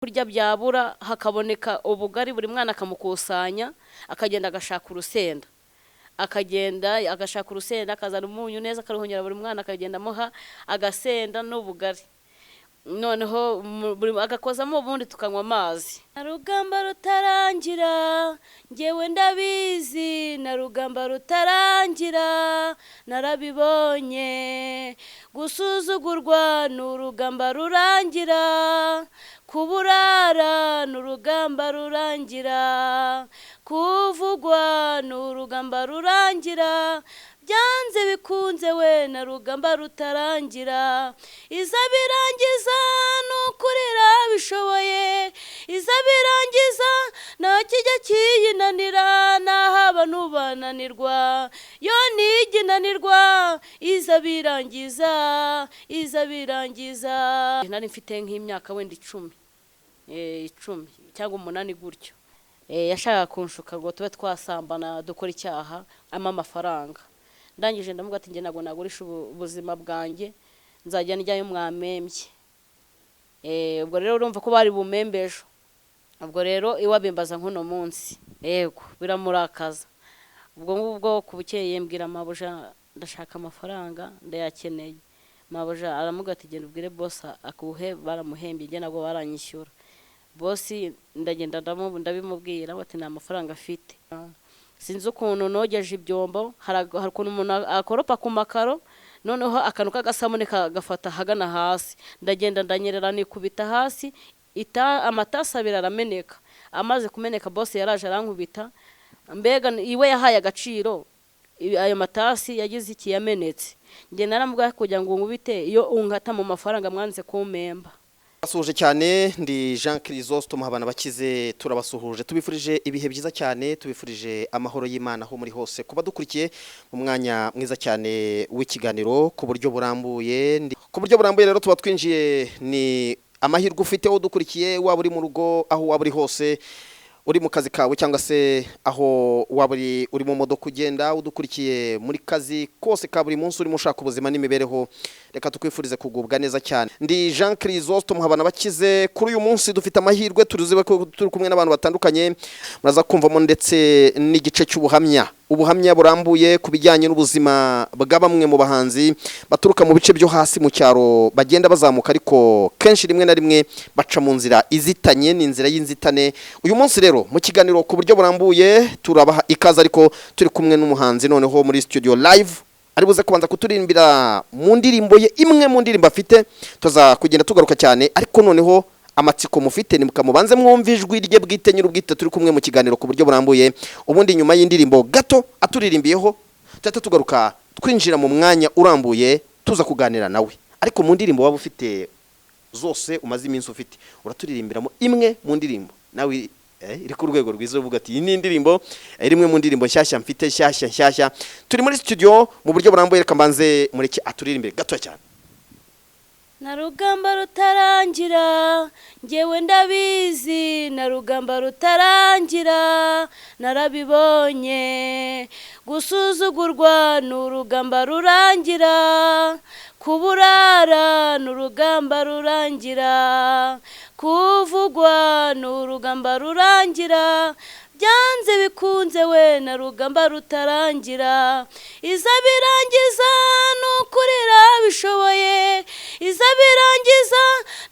kurya byabura hakaboneka ubugari buri mwana akamukusanya akagenda agashaka urusenda akazana umunyu neza akaruhongera buri mwana akagenda amuha agasenda n'ubugari noneho agakozamo ubundi tukanywa amazi. Na rugamba rutarangira ngewe ndabizi, na rugamba rutarangira narabibonye, gusuzugurwa n'urugamba rurangira, kuburara n'urugamba rurangira, kuvugwa n'urugamba rurangira, byanze bikunze we na rugamba rutarangira, izabirangiza n'ukurira bishoboye, izabirangiza nta kijya kiyinanira, nahaba nubananirwa yo niginanirwa, izabirangiza nari mfite nk'imyaka wenda 10 cyangwa 8 gutyo. Yashaka kunshuka ngo tube twasambana dukora icyaha amafaranga. Ndangije ndamuga ati nge nago nagurisha ubuzima bwanjye, nzajya njyayo mwamembye. Ubwo rero urumva ko bari bumembejo. Ubwo rero iwabimbaza nkuno munsi, yego biramurakaza. Ubwo ngubwo kubukeye mbwira mabuja ndashaka amafaranga ndayakeneye. Mabuja aramuga ati genda ubwire boss akuhe, baramuhembye nge nago baranyishyura. Boss ndagenda ndabimubwira bati nta mafaranga afite. Sinzi ukuntu nogeje ibyombo, hari ukuntu umuntu akoropa ku makaro, noneho akantu k'agasamune kagafata hagana hasi, ndagenda ndanyerera nikubita hasi, amatasi abiri arameneka. Amaze kumeneka boss yaraje arankubita, mbega iwe yahaye agaciro ayo matasi yagize iki yamenetse. Nge naramubwira kugira ngo nkubite iyo unkata mu mafaranga mwanze kumemba. Basuhuje cyane, ndi Jean Chrysostome Habana bakize, turabasuhuje tubifurije ibihe byiza cyane, tubifurije amahoro y'Imana aho muri hose kuba dukurikiye mu mwanya mwiza cyane w'ikiganiro ku buryo burambuye. Rero tuba twinjiye, ni amahirwe ufite wo dukurikiye, waba uri mu rugo, aho waba uri hose, uri mu kazi kawe cyangwa se aho waba uri mu modoka ugenda udukurikiye muri kazi kose ka buri munsi urimo ushaka ubuzima n'imibereho, reka tukwifurize kugubwa neza cyane. Ndi Jean Chrysostome Habana bakize. Kuri uyu munsi dufite amahirwe, turuzibe ko turi kumwe n'abantu batandukanye, muraza kumvamo ndetse n'igice cy'ubuhamya, ubuhamya burambuye ku bijyanye n'ubuzima bwa bamwe mu bahanzi baturuka mu bice byo hasi mu cyaro, bagenda bazamuka ariko kenshi rimwe na rimwe baca mu nzira izitanye, ni inzira y'inzitane. Uyu munsi rero mu kiganiro ku buryo burambuye turabaha ikaze, ariko turi kumwe n'umuhanzi noneho muri studio live, ari buze kubanza kuturirimbira mu ndirimbo ye, imwe mu ndirimbo afite. Tuza kugenda tugaruka cyane, ariko noneho amatsiko mufite ni mukamubanze mwumva ijwi rye bwite nyir'ubwite. Turi kumwe mu kiganiro ku buryo burambuye, ubundi nyuma y'indirimbo gato aturirimbiyeho tata tugaruka twinjira mu mwanya urambuye tuza kuganira nawe. Ariko mu ndirimbo waba ufite zose umaze iminsi ufite, uraturirimbiramo imwe mu ndirimbo nawe iri ku rwego rwiza, uvuga ati iyi ni indirimbo rimwe mu ndirimbo nshyashya mfite, nshyashya. Turi muri studio mu buryo burambuye, reka mbanze mureke aturirimbire gato cyane. Na rugamba rutarangira ngewe ndabizi, na rugamba rutarangira narabibonye, gusuzugurwa n'urugamba rurangira, kuburara n'urugamba rurangira, kuvugwa n'urugamba rurangira, byanze bikunze we na rugamba rutarangira, izabirangiza n'ukurira bishoboye, izabirangiza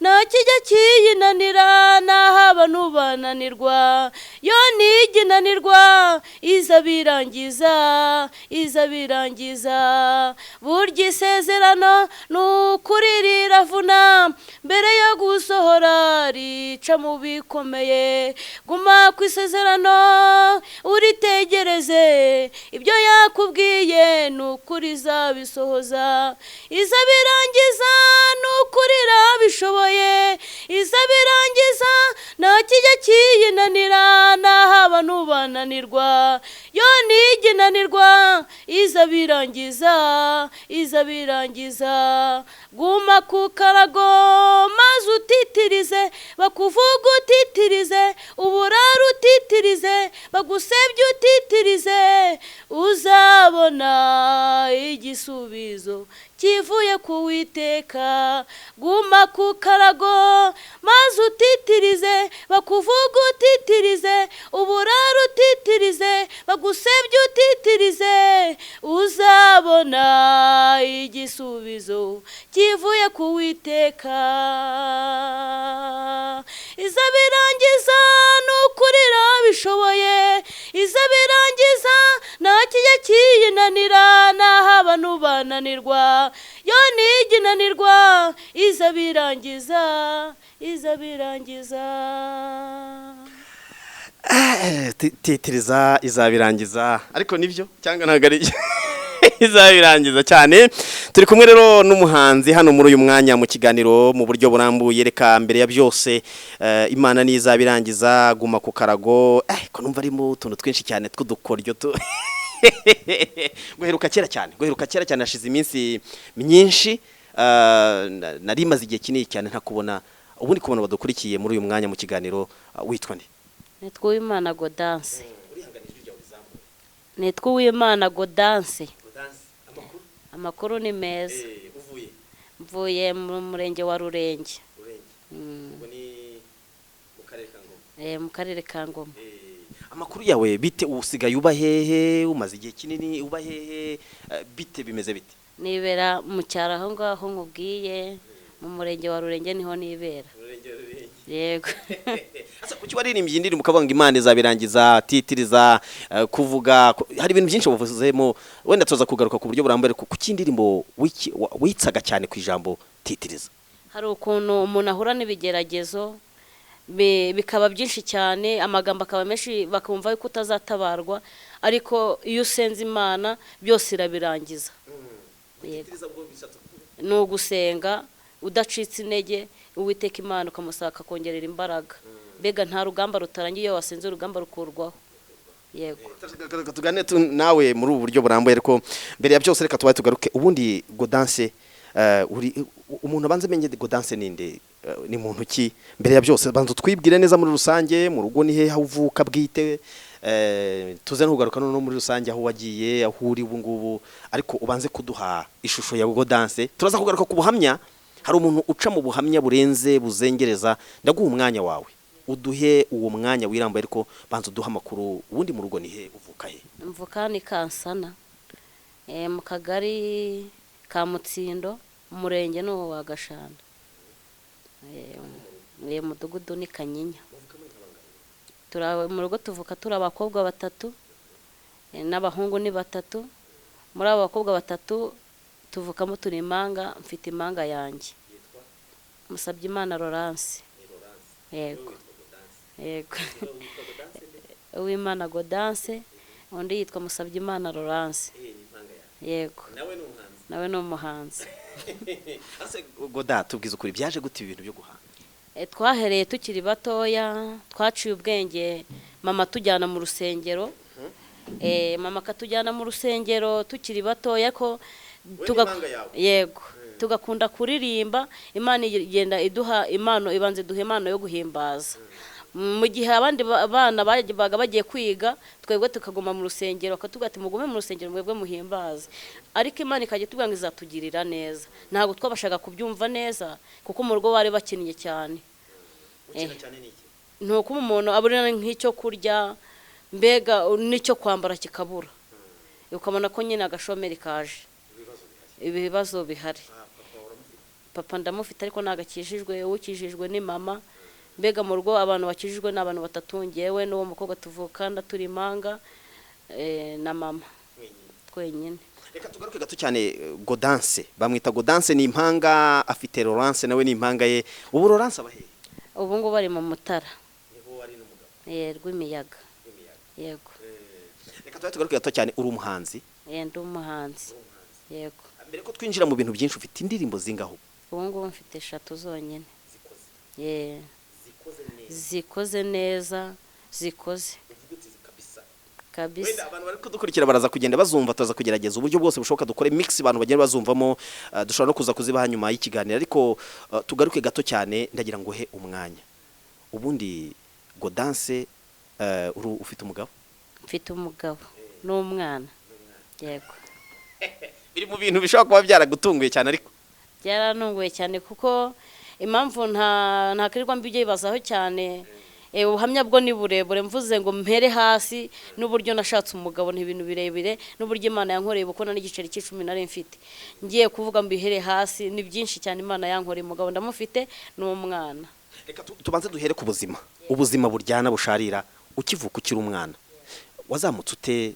nta kijya kiyinanira, nahaba nubananirwa yo niginanirwa, izabirangiza burya isezerano n'ukuri riravuna, mbere yo gusohora rica mu bikomeye, guma ku isezerano uritegereze, ibyo yakubwiye n'ukuri zabisohoza, izabirangiza n'ukuri rabishoboye, izabirangiza nta kijya kiyinanira, nahaba nubananirwa yo niginanirwa, izabirangiza guma ku karago maze utitirize, bakuvuga utitirize, uburara utitirize, bagusebye utitirize uzabona igisubizo kivuye ku Uwiteka. Guma ku karago maze utitirize, bakuvuga utitirize, uburara utitirize, bagusebye utitirize uzabona igisubizo kivuye ku Uwiteka. Izabirangiza nukurira bishoboye, izabirangiza nta kijya kiyinanira, naho abantu bananirwa yo ntiginanirwa. Izabirangiza, izabirangiza. titiriza izabirangiza, ariko nibyo cyangwa ntabwo ari izabirangiza cyane. Turi kumwe rero n'umuhanzi hano muri uyu mwanya mu kiganiro mu buryo burambuye. Reka mbere ya byose Imana ni izabirangiza, guma ku karago. Ko numva arimo utuntu twinshi cyane tw'udukoryo guheruka kera cyane, hashize iminsi myinshi, nari maze igihe kinini cyane ntakubona. Ubundi kubona badukurikiye muri uyu mwanya mu kiganiro, witwa nde? Nitwa Uwimana Gaudence. Nitwa Uwimana Gaudence. Amakuru ni meza. Mvuye mu murenge wa Rurenge. Mu karere ka Ngoma. Amakuru yawe bite? Usigaye uba hehe? Umaze igihe kinini uba hehe? Bite bimeze bite? Nibera mu cyaro aho ngaho nkubwiye, mu murenge wa Rurenge niho nibera. Yego. Asa kuki waririmbye indirimbo ukabanga Imana izabirangiza, titiriza, kuvuga hari ibintu byinshi bavuzemo, wenda tuza kugaruka ku buryo burambuye. Kuki indirimbo witsaga cyane ku ijambo titiriza? Hari ukuntu umuntu ahura n'ibigeragezo bikaba byinshi cyane, amagambo akaba menshi, bakumva yuko utazatabarwa, ariko iyo usenze Imana byose irabirangiza. Ni ugusenga udacitse intege, Uwiteka Imana ukamusaba kongerera imbaraga. Mbega nta rugamba rutarangiye, iyo wasenze urugamba rukurwaho. Yego. Tugane nawe muri ubu buryo burambuye, ariko mbere ya byose reka tubaye tugaruke. Ubundi Gaudence, umuntu abanze menye Gaudence ninde, ni muntu ki? Mbere ya byose banza twibwire neza muri rusange, mu rugo ni he uvuka bwite, tuze no kugaruka no muri rusange aho wagiye, aho uri ubu ngubu, ariko ubanze kuduha ishusho ya Gaudence. Turaza kugaruka ku buhamya. Hari umuntu uca mu buhamya burenze buzengereza. Ndaguha umwanya wawe, uduhe uwo mwanya wirambuye, ariko banza uduha amakuru. Ubundi mu rugo ni he, uvuka he? Mvuka ni Kansana, mu kagari ka Mutsindo, umurenge ni wa Gashanda, mudugudu ni Kanyinya. Mu rugo tuvuka turi abakobwa 3 n'abahungu ni 3. Muri abo bakobwa 3 tuvukamo turi impanga. Mfite impanga yanjye Musabyimana Laurence. Yego. Yego. Uwimana Gaudence, undi yitwa Musabyimana Laurence. Yego. Nawe ni umuhanzi. Ase Goda, tubwiza ukuri byaje gute ibintu byo guhanga? Twahereye tukiri batoya, twaciye ubwenge, mama tujyana mu rusengero. Mama katujyana mu rusengero tukiri batoya, ko yego, tugakunda kuririmba. Imana igenda iduha impano, ibanze duhe impano yo guhimbaza. Mu gihe abandi bana baga bagiye kwiga, twebwe tukaguma mu rusengero, akatubwira ati mugume mu rusengero mwebwe muhimbaze. Ariko Imana ikajya tubwira ngo izatugirira neza. Ntabwo twabashaga kubyumva neza, kuko mu rugo bari bakinnye cyane. Nuko umuntu aburira nk'icyo kurya, mbega n'icyo kwambara kikabura, ukabona ko nyine agashomeri kaje, ibibazo bihari. Papa ndamufite ariko nagakijijwe, ukijijwe ni mama. Mbega mu rugo abantu bakijijwe n'abantu 3, ngewe n'uwo mukobwa tuvukana turi impanga, na mama twenyine. Reka tugaruke gato cyane. Gaudence bamwita Gaudence, ni impanga, afite Laurence nawe ni impanga ye. Ubu Laurence abahe? Ubu ngo bari mu Mutara. Niho ari n'umugabo. Rw'imiyaga. Yego. Reka tugaruke gato cyane. Uri umuhanzi? Ndi umuhanzi. Yego. Mbere ko twinjira mu bintu byinshi, ufite indirimbo zingaho? Ubu ngo mfite 3 zonyine. Zikoze neza, zikoze kabisa. Wenda abantu bari kudukurikira baraza kugenda bazumva, tuza kugerageza uburyo bwose bushoboka dukore mix abantu bagenda bazumvamo. Dushobora no kuza kuzibaha nyuma y'ikiganiro, ariko tugaruke gato cyane. Ndagira ngo he umwanya. Ubundi Gaudence, ufite umugabo? mfite umugabo n'umwana. Yego. biri mu bintu bishobora kuba byaragutunguye cyane ariko Byaranunguye cyane kuko impamvu nta kirirwa mbyibazaho cyane. Ubuhamya bwo ni burebure, mvuze ngo mpere hasi n'uburyo nashatse umugabo ni ibintu birebire, n'uburyo Imana yankoreye bukona n'igiceri cy'icumi nari mfite. Ngiye kuvuga mbihere hasi ni byinshi cyane Imana yankoreye. Umugabo ndamufite n'umwana. reka tubanze duhere ku buzima. Ubuzima buryana busharira ukivuka ukiri umwana wazamutse ute?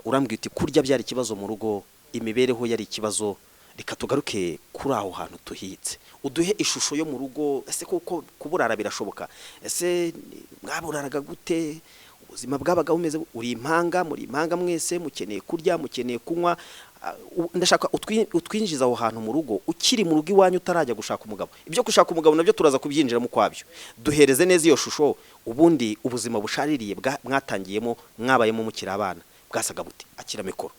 Urambwira uti kurya byari ikibazo mu rugo, imibereho yari ikibazo. Reka tugaruke kuri aho hantu tuhitse, uduhe ishusho yo mu rugo. Ese kuko kuburara birashoboka? Ese mwaburaraga gute? Ubuzima bwabaga bumeze? Uri impanga, muri impanga mwese mukeneye kurya, mukeneye kunywa. Ndashaka utwinjiza aho hantu mu rugo ukiri mu rugo iwanyu utarajya gushaka umugabo. Ibyo gushaka umugabo nabyo turaza kubyinjiramo kwabyo. Duhereze neza iyo shusho, ubundi ubuzima bushaririye mwatangiyemo mwabayemo mukiri abana bwasaga buti? Akira mikoro.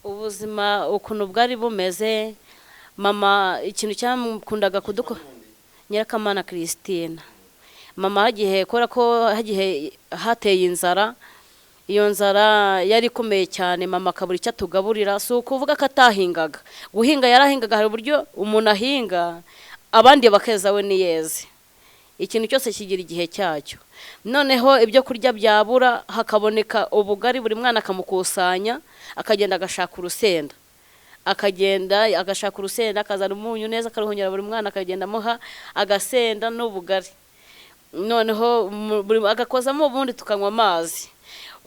Ubuzima ukuntu bwari bumeze, mama ikintu cyamukundaga kuduko Nyirakamana Christine. Mama hagihe kora ko hagihe hateye inzara, iyo nzara yari ikomeye cyane. Mama akabura icyo tugaburira, si ukuvuga ko atahingaga. Guhinga yarahingaga, hari uburyo umuntu ahinga abandi bakeza we niyeze. Ikintu cyose kigira igihe cyacyo. Noneho ibyo kurya byabura, hakaboneka ubugari, buri mwana akamukusanya akagenda agashaka urusenda. Akagenda agashaka urusenda, akazana umunyu neza akaruhonyera buri mwana, akagenda amuha agasenda n'ubugari. Noneho agakozamo ubundi tukanywa amazi.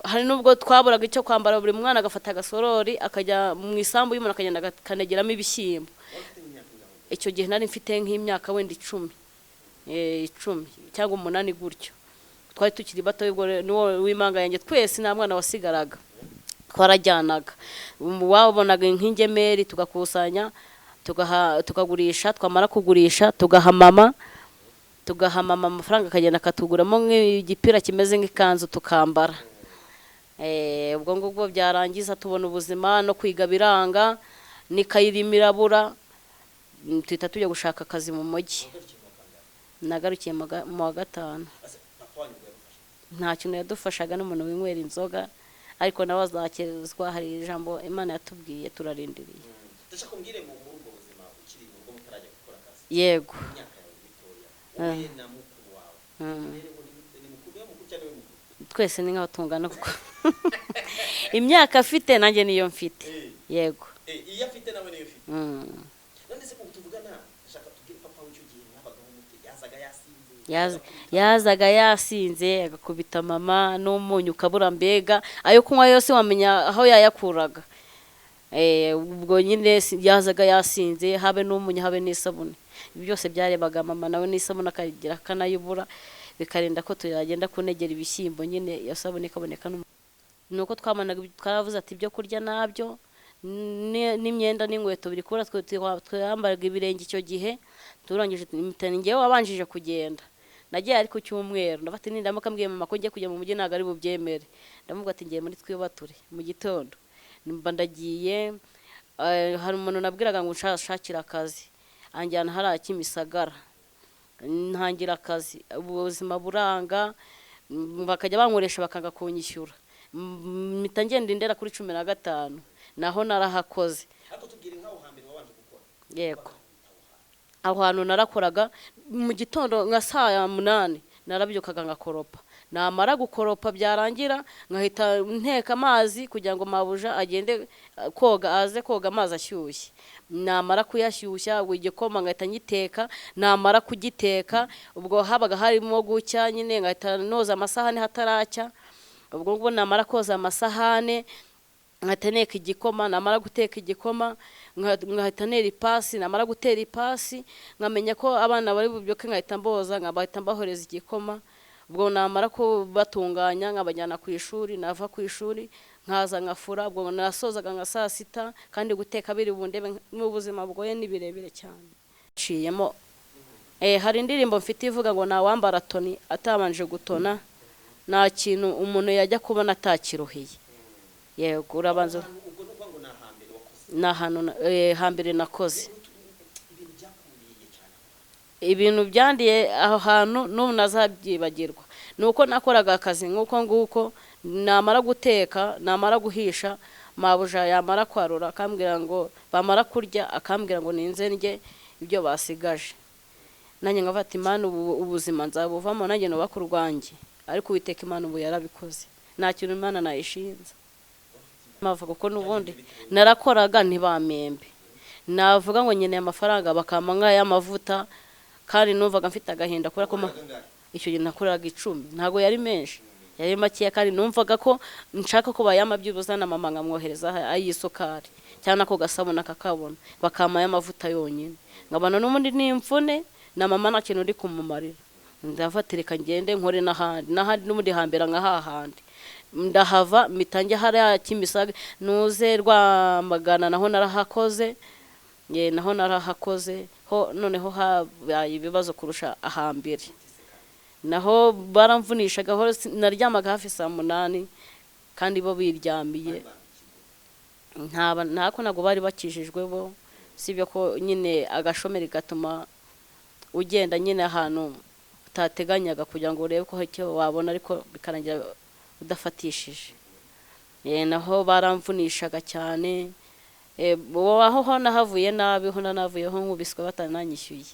Hari nubwo twaburaga icyo kwambara, buri mwana agafata agasorori akajya mu isambu y'umuntu akagenda akanegeramo ibishyimbo. Icyo gihe nari mfite nk'imyaka wenda 10 cyangwa 8 gutyo. Twari tukiri bato, n'uwo w'imanga yanjye twese nta mwana wasigaraga, twarajyanaga. Wabonaga nk'ingemeri tugakusanya tukagurisha, twamara kugurisha tugaha mama amafaranga, akagenda akatuguramo nk'igipira kimeze nk'ikanzu tukambara. Ubwo ngubwo byarangiza tubona ubuzima no kwiga biranga, n'ikayirimo irabura, tuhita tujya gushaka akazi mu mujyi. Nagarukiye mu wa 5. Nta kintu yadufashaga, n'umuntu winywera inzoga, ariko nawe azakerezwa. Hari ijambo Imana yatubwiye turarindiriye. Ndashaka kumbwire mu rugo buzima ukiri mu rugo mutarajya gukora akazi. Yego. Twese ni nk'abatungana kuko imyaka afite nanjye niyo mfite. Yego. Iyo afite nawe niyo ufite. None se tuvugana, ndashaka tubwire papa w'icyo gihe mwabagaho mute? Yazaga yasinze agakubita mama n'umunyu ukabura, mbega ayo kunywa yose wamenya aho yayakuraga. Ubwo nyine yazaga yasinze, habe n'umunyu habe n'isabune. Ibi byose byarebaga mama nawe n'isabune akagira kanayibura, bikarinda ko tuyagenda kunegera ibishyimbo. Nyine iyo sabune ikaboneka nuko twamanaga. Twaravuze ati ibyo kurya nabyo n'imyenda n'inkweto biri kura, twambaraga ibirenge. Icyo gihe turangije ngewe wabanjije kugenda, nagiye ari ku cyumweru. ndafata nindamuka mbwiye mama ko ngiye kujya mu mujyi ntago ari bubyemere. Ndamuvuga ati ngiye muri Twibature mu gitondo, mba ndagiye. Hari umuntu nabwiraga ngo nshakira akazi, anjyana hariya Kimisagara, ntangira akazi. Ubuzima buranga, bakajya bankoresha bakanga kunyishyura. Mpita ngenda indera kuri 15, naho narahakoze. Yego. Aho hantu narakoraga mu gitondo nka saa 8 narabyukaga ngakoropa. Namara gukoropa byarangira nkahita nteka amazi kugira ngo mabuja agende koga, aze koga amazi ashyushye. Namara kuyashyushya igikoma ngahita nyiteka. Namara kugiteka, ubwo habaga harimo gucya, nyine ngahita noza amasahane hataracya. Ubwo ngubwo namara koza amasahane nkateneka igikoma. Namara guteka igikoma nkahita nera ipasi. Namara gutera ipasi nkamenya ko abana bari bubyuke, nkahita mboza, nkabahita mbahoreza igikoma. Ubwo namara kubatunganya nkabajyana ku ishuri. Nava ku ishuri nkaza nkafura. Ubwo nasozaga nka saa 6, kandi guteka biri bundebe n'ubuzima bwoye ni birebire cyane. Ciyemo hari indirimbo mfite ivuga ngo nawambara toni atabanje gutona, nta kintu umuntu yajya kubona atakiruhiye. Yego, urabanza. Hambere nakoze ibintu byandiye aho hantu n'ubu nazabyibagirwa ni uko nakoraga akazi nk'uko nguko, namara guteka namara guhisha mabuja yamara kwarura akambwira ngo bamara kurya akambwira ngo ninze ndye ibyo basigaje, nanjye nkafata Imana ubuzima nzabuvamo nanjye nubaka urwanjye, ariko Uwiteka Imana ubu yarabikoze, nta kintu Imana nayishinze mpava kuko n'ubundi narakoraga ntibamembe, navuga ngo nkeneye amafaranga bakampa nk'ay'amavuta kandi numvaga mfite agahinda kubera ko icyo gihe nakoraga 10, ntago yari menshi, yari makeya kandi numvaga ko nshaka ko bayama byubuza na mama nkamwohereza ay'isukari cyane ako gasabona kakabona, bakampa ay'amavuta yonyine, ngabana n'umundi n'imfune na mama nta kintu ndi kumumarira, ndafatirika ngende nkore n'ahandi n'umundi hambera nka hahandi, ndahava mitange hariya Kimisaga nuze Rwamagana naho narahakoze, naho narahakoze ho noneho habaye ibibazo kurusha ahambere, naho baramvunishaga ho naryamaga hafi saa 8 kandi bo biryamiye, ntako nago bari bakijijwe bo, sibyo ko nyine agashomeri gatuma ugenda nyine ahantu utateganyaga kugira ngo urebe ko icyo wabona ariko bikarangira udafatishije, naho baramvunishaga cyane, aho ho nahavuye nabi ho nanavuyeho nkubiswe batananyishyuye,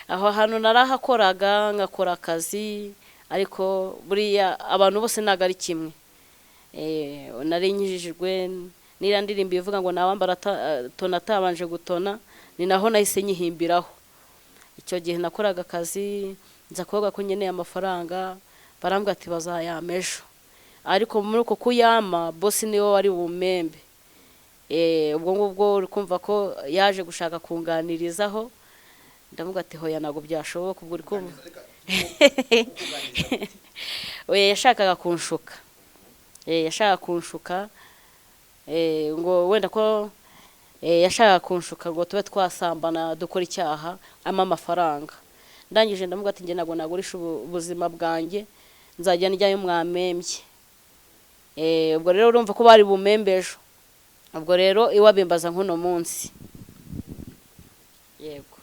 aho hantu narahakoraga ngakora akazi, ariko buriya abantu bose ntago ari kimwe, nari nyijijwe nira ndirimba ivuga ngo nawambara tona atabanje gutona, ni naho nahise nyihimbiraho, icyo gihe nakoraga akazi nza kuvuga ko nkeneye amafaranga, barambwira ati bazayama ejo, ariko muri uko kuyama bosi niwe wari bumembe, ubwo ngubwo uri kumva ko yaje gushaka kunganirizaho, ndavuga ati hoya nago byashoboka, ubwo uri kumva yashakaga kunshuka, yashaka kunshuka ngo wenda ko yashaka kunshuka ngo tube twasambana dukora icyaha ama amafaranga, ndangije ndavuga ati nge nago nagurisha ubuzima bwanjye nzajya njyayo mwamembye, ubwo rero urumva ko bari bumembejo, ubwo rero iwabimbaza nkuno munsi, yego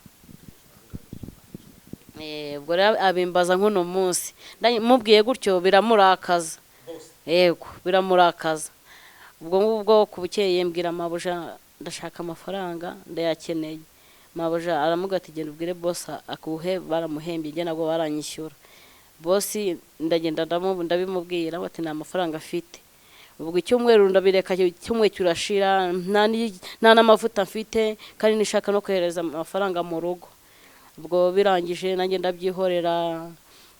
ubwo rero abimbaza nkuno munsi, mubwiye gutyo biramurakaza, yego biramurakaza, ubwo ngubwo kubukeye mbwira mabuja ndashaka amafaranga ndayakeneye, mabuja aramuga ati genda ubwire boss akuhe, baramuhembye nge nago baranyishyura, boss ndagenda ndabimubwira bati nta mafaranga afite, ubwo icyumweru ndabireka, cyumwe cyurashira nta n'amavuta mfite kandi nishaka no kohereza amafaranga mu rugo, ubwo birangije nanjye ndabyihorera,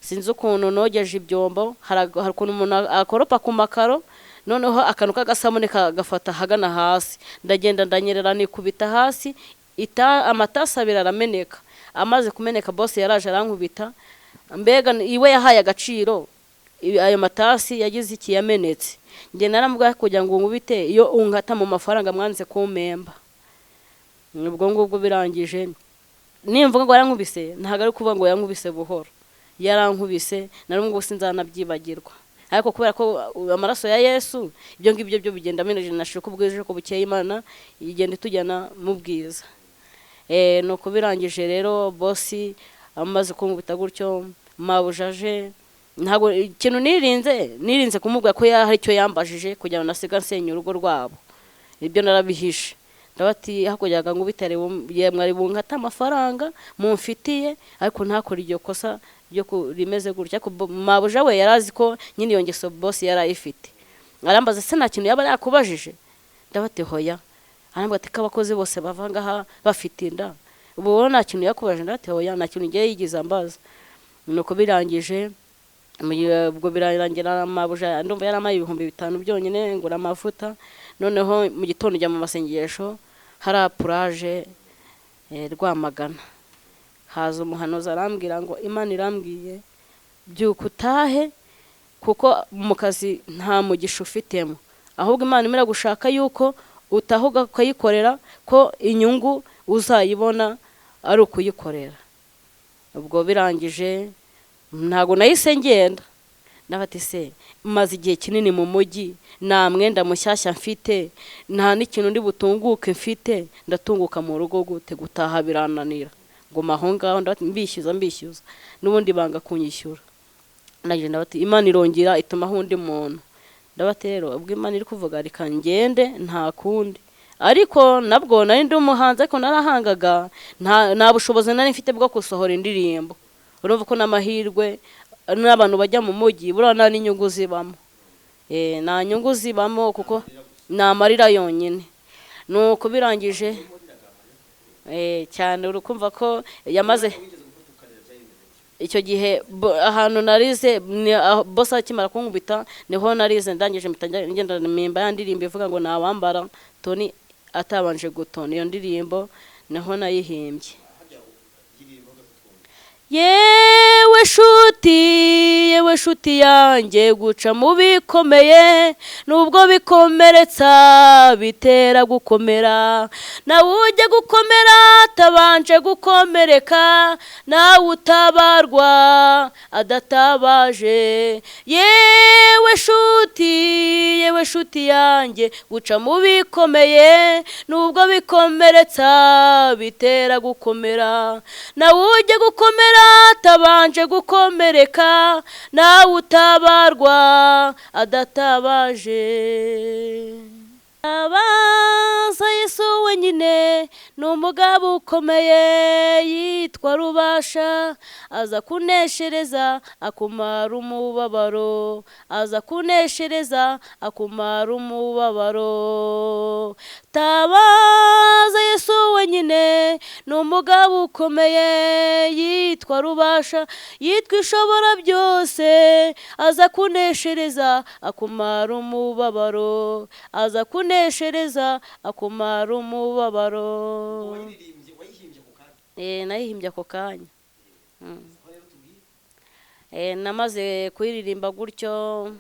sinzi ukuntu nogeje ibyombo, hari ukuntu umuntu akoropa ku makaro, noneho akantu k'agasabune kagafata hagana hasi, ndagenda ndanyerera nikubita hasi, amatasi abiri arameneka, amaze kumeneka boss yaraje arankubita, mbega iwe yahaye agaciro ayo matasi yagize iki yamenetse, nge naramubwa kugira ngo ngubite iyo unkata mu mafaranga mwanze kumemba, ubwo ngubwo birangije nimvuga ngo yarankubise ntago ari kuvuga ngo yankubise buhoro, yarankubise narumwe sinzanabyibagirwa, ariko kubera ko amaraso ya Yesu ibyo ngibyo byo bigenda meneje nashiko ubwije ko bukeye Imana igenda itujyana mu bwiza, nuko birangije rero boss amaze kunkubita gutyo, mabujaje ntago ikintu nirinze kumubwira ko hari icyo yambajije kugira ngo nasiga nsenye urugo rwabo, ibyo narabihishe, ndabati hakujyaga ngubitare mwari bunkata amafaranga mumfitiye, ariko ntakora iryo kosa ryo rimeze gutya, ko mabuja we yarazi ko nyine iyo ngeso boss yarayifite, arambaza se nta kintu yaba yakubajije, ndabati hoya, arambwa ati kabakoze bose bavanga ha bafite inda, ubu nta kintu yakubajije, ndabati hoya nta kintu ngiye yigiza mbaza, nuko birangije ubwo birarangira mabuja ndumva yaramaye 5,000 byonyine ngura amavuta, noneho mu gitondo njya mu masengesho hari puraje Rwamagana, haza umuhanuzi arambwira ngo Imana irambwiye byuko utahe kuko mu kazi nta mugisha ufitemo, ahubwo Imana imira gushaka yuko utahuga ukayikorera, ko inyungu uzayibona ari ukuyikorera. Ubwo birangije ntago nahise ngenda, nabati se maze igihe kinini mu mujyi nta mwenda mushyashya mfite nta n'ikintu ndi butunguke mfite ndatunguka mu rugo gute gutaha birananira ngoma aho ngaho mbishyuza n'ubundi banga kunyishyura naje ndabati Imana irongera itumaho undi muntu ndabati rero ubwo Imana iri kuvuga reka ngende nta kundi ariko nabwo nari ndi umuhanzi ariko narahangaga nta bushobozi nari mfite bwo gusohora indirimbo urumva ko n'amahirwe n'abantu bajya mu mujyi buriya nta n'inyungu zibamo nta nyungu zibamo kuko ni amarira yonyine nuko birangije cyane urukumva ko yamaze icyo gihe ahantu narize boss akimara kunkubita niho narize ndangije ngenda mpimba ya ndirimbo ivuga ngo nawambara Tony atabanje gutona iyo ndirimbo niho nayihimbye yewe shuti yanjye guca mu bikomeye nubwo bikomeretsa bitera gukomera nawe ujye gukomera atabanje gukomereka nawe utabarwa adatabaje yewe shuti yanjye guca mu bikomeye nubwo bikomeretsa bitera gukomera nawe ujye gukomera atabanje gukomereka nawe utabarwa adatabaje abaza Yesu wenyine ni umugabo ukomeye yitwa Rubasha aza kuneshereza akumara umubabaro aza kuneshereza akumara umubabaro tabaza Yesu wenyine ni umugabo ukomeye yitwa Rubasha yitwa Ishobora byose aza kuneshereza akumara umubabaro aza kuneshereza akumara umubabaro nayihimbye ako kanya namaze kuyiririmba gutyo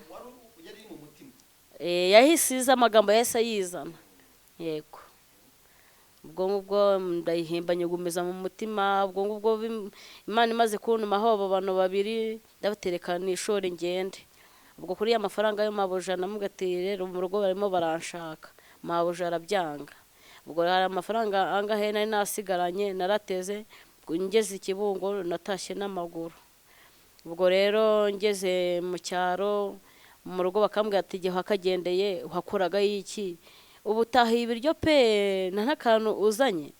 yahisize amagambo yahise yizana yego ubwo ngubwo ndayihimba nyigumiza mu mutima ubwo ngubwo Imana imaze kuntumaho abo bantu babiri ndabatereka nishore ngende ubwo kuri ya mafaranga yo mabuja namugati rero mu rugo barimo baranshaka mabuja arabyanga ubwo hari amafaranga angahe nari nasigaranye narateze ngeze Ikibungo natashye n'amaguru ubwo rero ngeze mu cyaro mu rugo bakambwira ati igihe hakagendeye uhakoraga iki ubutaha ibiryo pe nta uzanye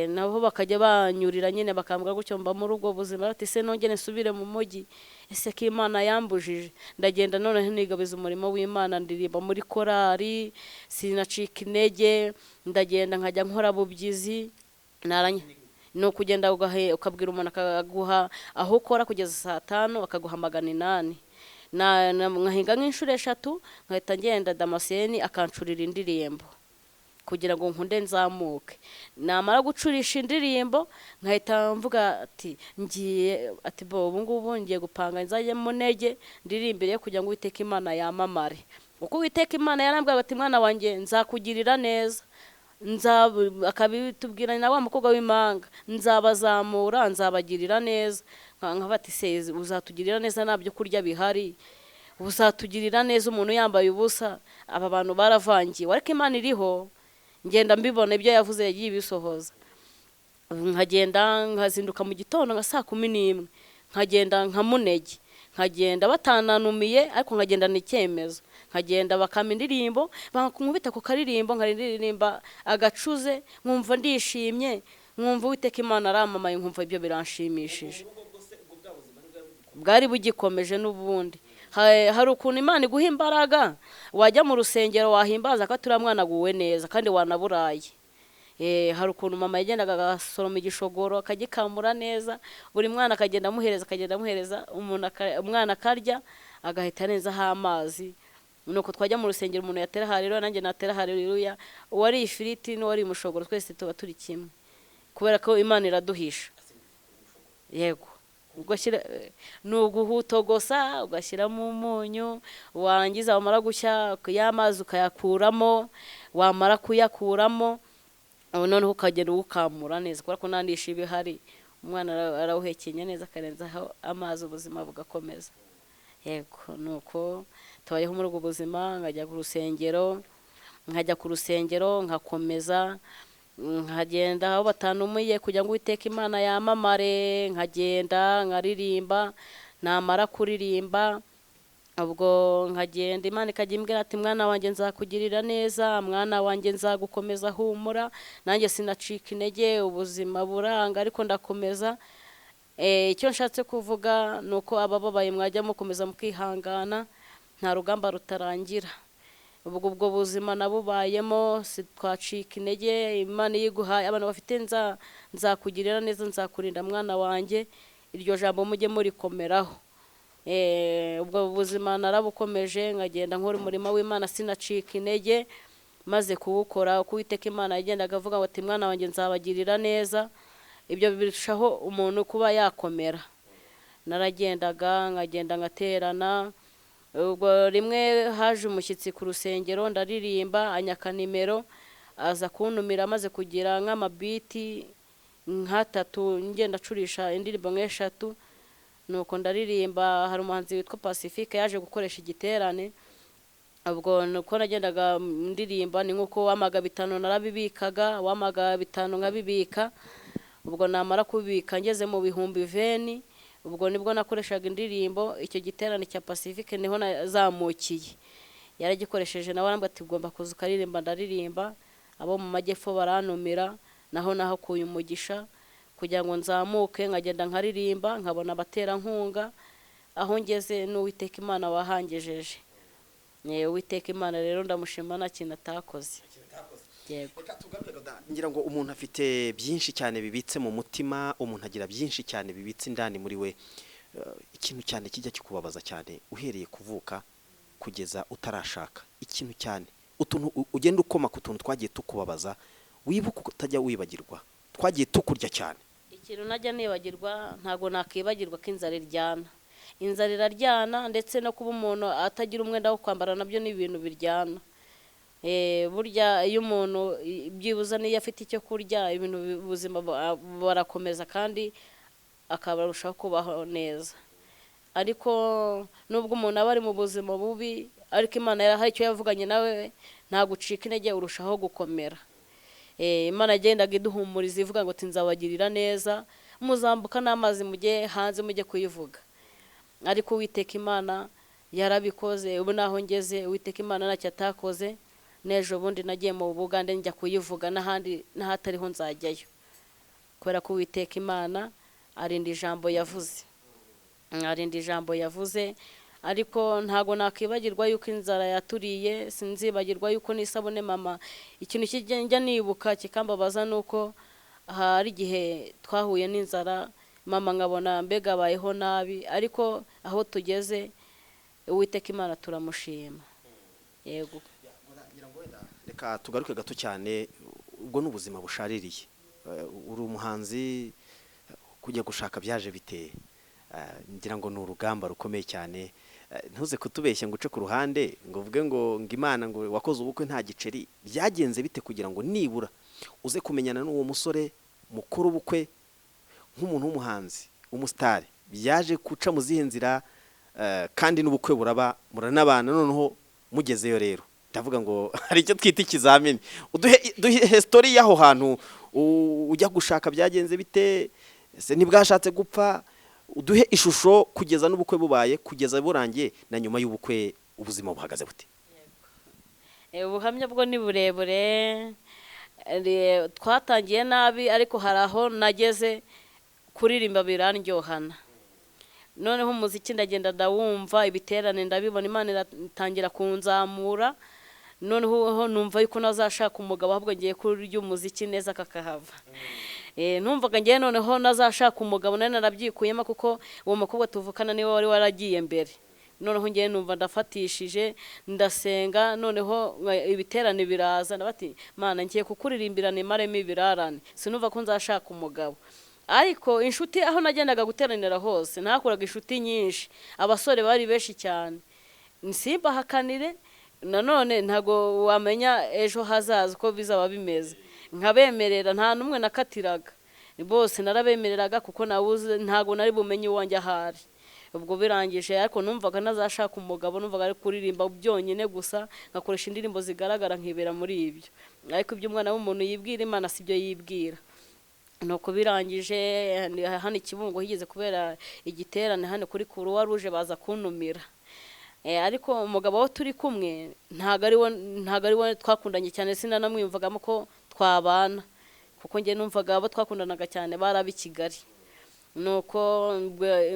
nabo bakajya banyurira nyine bakambwira gutyo mba muri ubwo buzima ati se nongene nsubire mu mujyi ese ko Imana yambujije ndagenda none nigabiza umurimo w'Imana ndirimba muri korari sinacika intege ndagenda nkajya nkora bubyizi naranye no kugenda ukabwira umuntu akaguha aho ukora kugeza saa 5 akaguha 800 nkahinga nk'inshuro 3 nkahita ngenda Damascene akancurira indirimbo kugira ngo nkunde nzamuke namara gucurisha indirimbo nkahita mvuga ati ngiye ati bo ubu ngubu ngiye gupanga nzaje mu ntege ndirimbire kugira ngo Uwiteka Imana yamamare uko Uwiteka Imana yarambwira ati mwana wanjye nzakugirira neza akabitubwira na wa mukobwa w'imanga nzabazamura nzabagirira neza nkabati se uzatugirira neza nabyo kurya bihari uzatugirira neza umuntu yambaye ubusa aba bantu baravangiye ariko Imana iriho ngenda mbibona ibyo yavuze yagiye bisohoza nkagenda nkazinduka mu gitondo nka saa 11 nkagenda nkamunege nkagenda batananumiye ariko nkagenda n'icyemezo nkagenda bakama indirimbo bankubita ku karirimbo nkaririmba agacuze nkumva ndishimye nkumva Uwiteka Imana aramamaye nkumva ibyo biranshimishije bwari bugikomeje n'ubundi hari ukuntu Imana iguha imbaraga wajya mu rusengero wahimbaza ko turamwana guwe neza kandi wanaburaye hari ukuntu mama yagendaga agasoroma igishogoro akagikamura neza buri mwana akagenda amuhereza umwana akarya agahita nezaho amazi nuko twajya mu rusengero umuntu yatera haleluya nanjye natera haleluya uwari ifiriti n'uwari umushogoro twese tuba turi kimwe kubera ko Imana iraduhisha yego ugashyira nuguhutogosa ugashyiramo umunyu warangiza wamara gushya y'amazi ukayakuramo wamara kuyakuramo noneho ukagenda ukamura neza kubera ko nandisha ibihari umwana arawuhekenye neza akarenzaho amazi ubuzima bugakomeza yego nuko tubayeho muri ubwo buzima, nkajya ku rusengero nkakomeza nkagenda aho batanumiye kugira ngo Uwiteka Imana yamamare, nkagenda nkaririmba, namara kuririmba ubwo nkagenda Imana ikajya imbwira ati mwana wanjye nzakugirira neza, mwana wanjye nzagukomeza, humura. Nanjye sinacika intege, ubuzima buranga ariko ndakomeza. Icyo nshatse kuvuga ni uko abababaye mwajya mukomeza mukihangana, nta rugamba rutarangira. Ubwo buzima nabubayemo twacika intege. Imana yiguhaye abantu bafite nzakugirira neza, nzakurinda mwana wanjye, iryo jambo mujye murikomeraho. Ubwo buzima narabukomeje, nkagenda nkora umurimo w'Imana sinacika intege, maze kuwukora uko Uwiteka Imana yagendaga avuga ngo ati mwana wanjye nzabagirira neza, ibyo birushaho umuntu kuba yakomera. Naragendaga nkagenda ngaterana. Ubwo rimwe haje umushyitsi ku rusengero ndaririmba, anyaka nimero, aza kuntumira amaze kugira nk'amabiti nk'atatu ngenda acurisha indirimbo nk'eshatu. Nuko ndaririmba, hari umuhanzi witwa Pacifique yaje gukoresha igiterane. Ubwo nuko nagendaga ndirimba, ni nk'uko wamaga 5 narabibikaga, wamaga 5 nkabibika. Ubwo namara kubika ngeze mu bihumbi 20, ubwo nibwo nakoreshaga indirimbo. Icyo giterane cya Pacifique niho nazamukiye, yaragikoresheje nawe arambwira ati ugomba kuza ukaririmba. Ndaririmba, abo mu majyepfo baranumira, naho kuye umugisha kugira ngo nzamuke, nkagenda nkaririmba, nkabona abaterankunga. Aho ngeze n'Uwiteka Imana wahangejeje. Uwiteka Imana rero ndamushima, nta kintu atakoze. Yego. Ngira ngo umuntu afite byinshi cyane bibitse mu mutima, umuntu agira byinshi cyane bibitse indani muri we. Ikintu cyane kijya kikubabaza cyane uhereye kuvuka kugeza utarashaka, ikintu cyane utuntu ugenda ukoma ku tuntu twagiye tukubabaza, wibuka utajya wibagirwa, twagiye tukurya cyane. Ikintu najya nibagirwa, ntago nakibagirwa ko inzara iryana. Inzara iraryana, ndetse no kuba umuntu atagira umwenda wo kwambara nabyo ni ibintu biryana. Burya iyo umuntu byibuza niyo afite icyo kurya, ibintu ubuzima barakomeza kandi akabarushaho kubaho neza. Ariko nubwo umuntu aba ari mu buzima bubi, ariko Imana yarahaye icyo yavuganye nawe, nta gucika intege, urushaho gukomera. Imana yagendaga iduhumuriza ivuga ngo nzabagirira neza, muzambuka n'amazi mujye hanze mujye kuyivuga. Ariko Uwiteka Imana yarabikoze. Ubu naho ngeze, Uwiteka Imana ntacyo atakoze. Nejo bundi nagiye mu Bugande njya kuyivuga, n'ahandi n'ahatariho nzajyayo, kubera ko Uwiteka Imana arinda ijambo yavuze. Ariko ntago nakibagirwa yuko inzara yaturiye, sinzibagirwa yuko n'isabune mama, ikintu kijya nibuka kikambabaza nuko hari igihe twahuye n'inzara, mama nkabona mbega abayeho nabi, ariko aho tugeze Uwiteka Imana turamushima. Yego. Reka tugaruke gato cyane, ubwo n'ubuzima bushaririye. Uri umuhanzi, kujya gushaka byaje biteye. Ngira ngo ni urugamba rukomeye cyane. Ntuze kutubeshya ngo uce ku ruhande ngo uvuge ngo Imana ngo wakoze ubukwe nta giceri. Byagenze bite kugira ngo nibura uze kumenyana n'uwo musore mukuru ubukwe nk'umuntu w'umuhanzi, umusitari? Byaje kuca mu zihe nzira? Kandi n'ubukwe buraba muranabana, noneho mugezeyo rero ndavuga ngo hari icyo twita ikizamini. Duhe history y'aho hantu ujya gushaka, byagenze bite? Se ntibwashatse gupfa? Uduhe ishusho kugeza n'ubukwe bubaye, kugeza burangiye, na nyuma y'ubukwe ubuzima buhagaze bute? Ubuhamya bwo ni burebure. Twatangiye nabi, ariko hari aho nageze kuririmba birandyohana. Noneho umuziki ndagenda ndawumva, ibiterane ndabibona, Imana iratangira kunzamura. Noneho numva yuko nazashaka umugabo, ahubwo ngiye kurya umuziki neza kakahava. Numvaga ngiye noneho nazashaka umugabo, nari narabyikuyemo kuko uwo mukobwa tuvukana niwe wari waragiye mbere. Noneho ngiye numva ndafatishije, ndasenga, noneho ibiterane biraza, ndabati Mana ngiye kukuririmbira nimaremo ibirarane, sinumva ko nzashaka umugabo. Ariko inshuti aho nagendaga guteranira hose nakuraga inshuti nyinshi, abasore bari benshi cyane. Nsimbahakanire, nanone ntago wamenya ejo hazaza uko bizaba bimeze. Nkabemerera, nta numwe nakatiraga, bose narabemereraga kuko nawuze ntago nari bumenye uwanjye ahari. ubwo birangije ariko numvaga nazashaka umugabo, numvaga ari kuririmba byonyine gusa ngakoresha indirimbo zigaragara nkibera muri ibyo, ariko ibyo umwana w'umuntu yibwira Imana sibyo yibwira. Nuko birangije hano Kibungo higeze kubera igiterane hano kuri Croix Rouge baza kuntumira, ariko umugabo wo turi kumwe ntago ari we twakundanye cyane, sinanamwiyumvagamo ko twabana, kuko njye numvaga abo twakundanaga cyane barabi Kigali. Nuko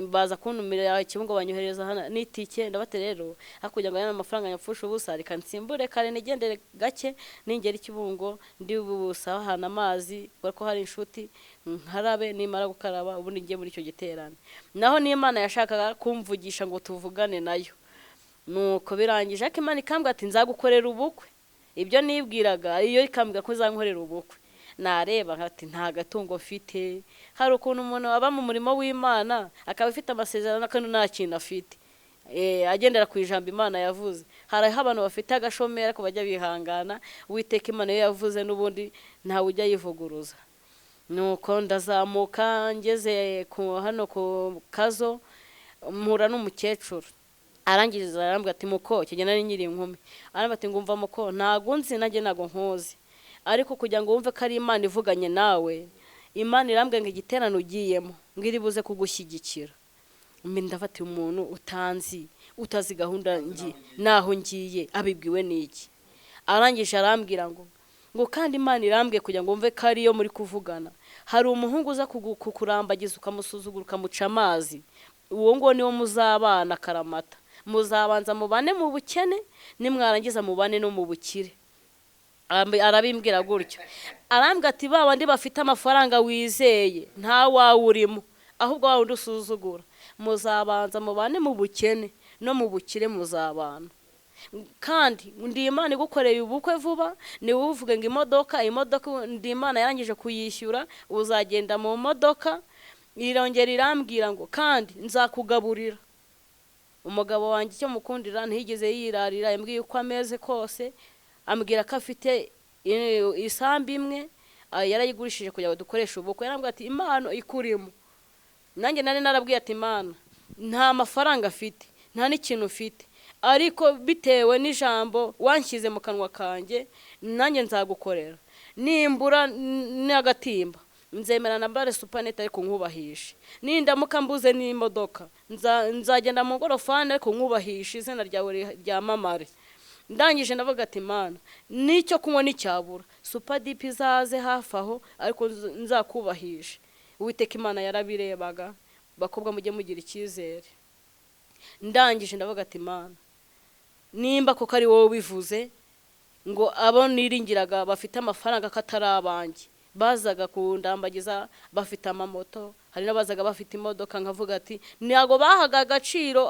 baza kuntumira Kibungo banyohereza hano n'itike, ndabate rero hakurya ngo amafaranga nyapfusha ubusa, reka nsimbure kare nigendere gake ningera Kibungo ndi busahana amazi kuko hari inshuti nkarabe, nimara gukaraba ubundi ngiye muri icyo giterane. Naho n'Imana yashakaga kumvugisha ngo tuvugane nayo. Nuko birangije ariko Imana ikambwira ati nzagukorera ubukwe. Ibyo nibwiraga iyo ikambwira ko zankorera ubukwe, nareba nkati nta gatungo mfite. Hari ukuntu umuntu aba mu murimo w'Imana akaba afite amasezerano kandi nta kintu afite, agendera ku ijambo Imana yavuze. Hari abantu bafite agashomera ko bajya bihangana, Uwiteka Imana yo yavuze n'ubundi ntawe ujya yivuguruza. Nuko ndazamuka ngeze hano ku Kazo, mpura n'umukecuru arangiriza arambwira ati muko kigena ni nyiri inkumi, arambwira ati ngumva muko ntago nzi nanjye nago nkozi, ariko kugira ngo wumve ko ari Imana ivuganye nawe, Imana irambwira ngo igiterane ugiyemo ngiri buze kugushyigikira. Ndafata umuntu utanzi utazi gahunda naho ngiye abibwiwe n'iki. Arangije arambwira ngo kandi Imana irambwiye kugira ngo wumve ko ariyo muri kuvugana, hari umuhungu uza kukurambagiza ukamusuzugura ukamuca amazi, uwo ngo niwo muzabana karamata, muzabanza mubane mu bukene nimwarangiza mubane no mu bukire. Arabimbwira gutyo, arambwira ati ba bandi bafite amafaranga wizeye nta wawe urimo, ahubwo wawe usuzugura, muzabanza mubane mu bukene no mu bukire muzabana. Kandi ndi Imana igukoreye ubukwe vuba, ni uvuge ngo imodoka ndi Imana yarangije kuyishyura, uzagenda mu modoka. Irongera irambwira ngo kandi nzakugaburira. Umugabo wanjye icyo mukundira ntiyigeze yirarira, yambwiye uko ameze kose, ambwira ko afite isambu imwe yarayigurishije kugira ngo dukoreshe ubukwe. Yarambwira ati impano ikurimo. Nanjye nari narabwiye ati Imana nta mafaranga afite, nta n'ikintu ufite, ariko bitewe n'ijambo wanshyize mu kanwa kanjye nanjye nzagukorera, nimbura n'agatimba nzemera na bare supanete ariko nkubahishe, nindamuka mbuze n'imodoka nzagenda mu ngorofani ariko nkubahishe, izina ryawe ryamamare. Ndangije ndavuga ati Imana nicyo kunywa n'icyabura, Supadipe izaze hafi aho ariko nzakubahishe. Uwiteka Imana yarabirebaga, bakobwa mujye mugira icyizere. Ndangije ndavuga ati Imana nimba koko ari wowe bivuze ngo abo niringiraga bafite amafaranga katari abanjye, bazaga kundambagiza bafite amamoto, hari n'abazaga bafite imodoka, nkavuga ati ntago bahaga agaciro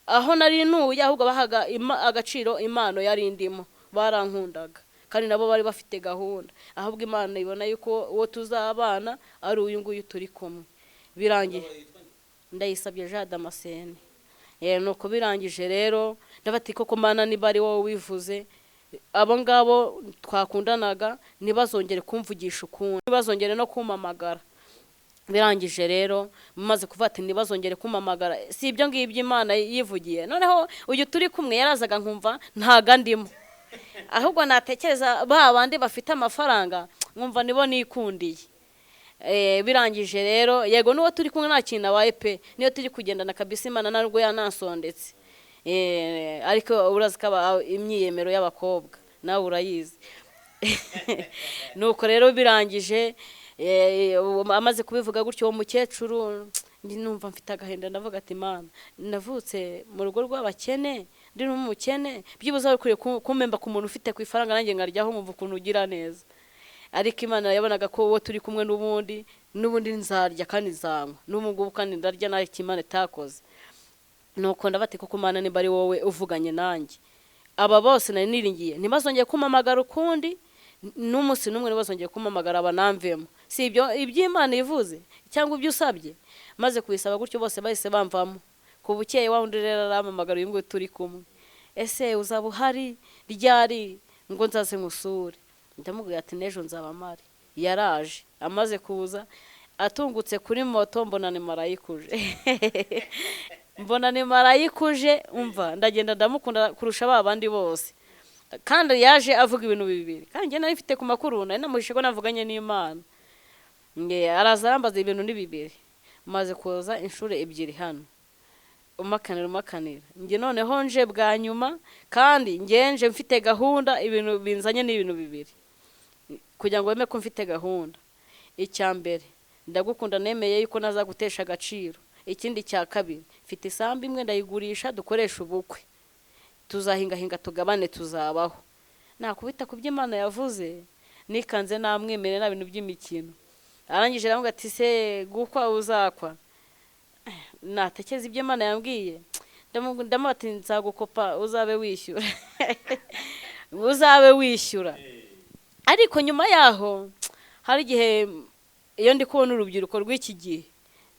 aho nari ntuye, ahubwo bahaga agaciro impano yari ndimo, barankundaga kandi nabo bari bafite gahunda, ahubwo Imana ibona yuko uwo tuzabana ari uyu nguyu turi kumwe. Birangiye ndayisabye Jean Damascene. Nuko birangije rero ndabati koko Mana niba ari wowe wivuze, abo ngabo twakundanaga ntibazongere kumvugisha ukundi, ntibazongere no kumamagara. Birangije rero mumaze kuvuga ati ntibazongere kumamagara, si ibyo ngibyo Imana yivugiye. Noneho uyu turi kumwe yarazaga nkumva ntaga ndimo, ahubwo natekereza ba bandi bafite amafaranga nkumva nibo nikundiye. Birangije rero yego n'uwo turi kumwe nta kintu abaye pe, niyo turi kugendana kabisa Imana narwo yanasondetse, ariko urazi ko imyiyemero y'abakobwa nawe urayizi. Nuko rero birangije amaze kubivuga gutyo uwo mukecuru numva mfite agahinda, ndavuga ati Imana navutse mu rugo rw'abakene, ndi n'umukene, byibuze ukwiye kumemba ku muntu ufite ku ifaranga nanjye ngaryaho nkumva ukuntu ugira neza. Ariko Imana yabonaga ko uwo turi kumwe n'ubundi nzarya kandi nzanywa n'umugubu kandi ndarya nta Imana itakoze. Nuko ndabati kuko Imana niba ari wowe uvuganye nanjye, aba bose nari niringiye ntibazongeye kumamagara ukundi, n'umunsi n'umwe ntibazongeye kumamagara abanamvemo, si ibyo iby'Imana ivuze cyangwa ibyo usabye. Maze kubisaba gutyo bose bahise bamvamo. Ku bukeye wa wundi rero aramamagara uyu nguyu turi kumwe, ese uzaba uhari ryari ngo nzaze nkusure? Ndamubwira ati n'ejo nzaba mpari. Yaraje, amaze kuza atungutse kuri moto mbona ni marayikuje. mbona ni marayikuje umva ndagenda ndamukunda kurusha ba bandi bose kandi yaje avuga ibintu bibiri kandi njye nari mfite ku makuru nari namuhishe ko navuganye n'Imana araza arambaza ibintu ni bibiri maze kuza inshuro ebyiri hano umakanira njye noneho nje bwa nyuma kandi nje mfite gahunda ibintu binzanye n'ibintu bibiri kugira ngo weme ko mfite gahunda icya mbere ndagukunda nemeye yuko nazagutesha agaciro ikindi cya kabiri mfite isambu imwe ndayigurisha dukoresha ubukwe tuzahingahinga tugabane tuzabaho nakubita ku by'Imana yavuze nikanze namwemere na bintu by'imikino arangije aravuga ati se gukwa uzakwa natekeza iby'Imana yambwiye ndamubati nzagukopa uzabe wishyura uzabe wishyura ariko nyuma yaho hari igihe iyo ndi kubona urubyiruko rw'iki gihe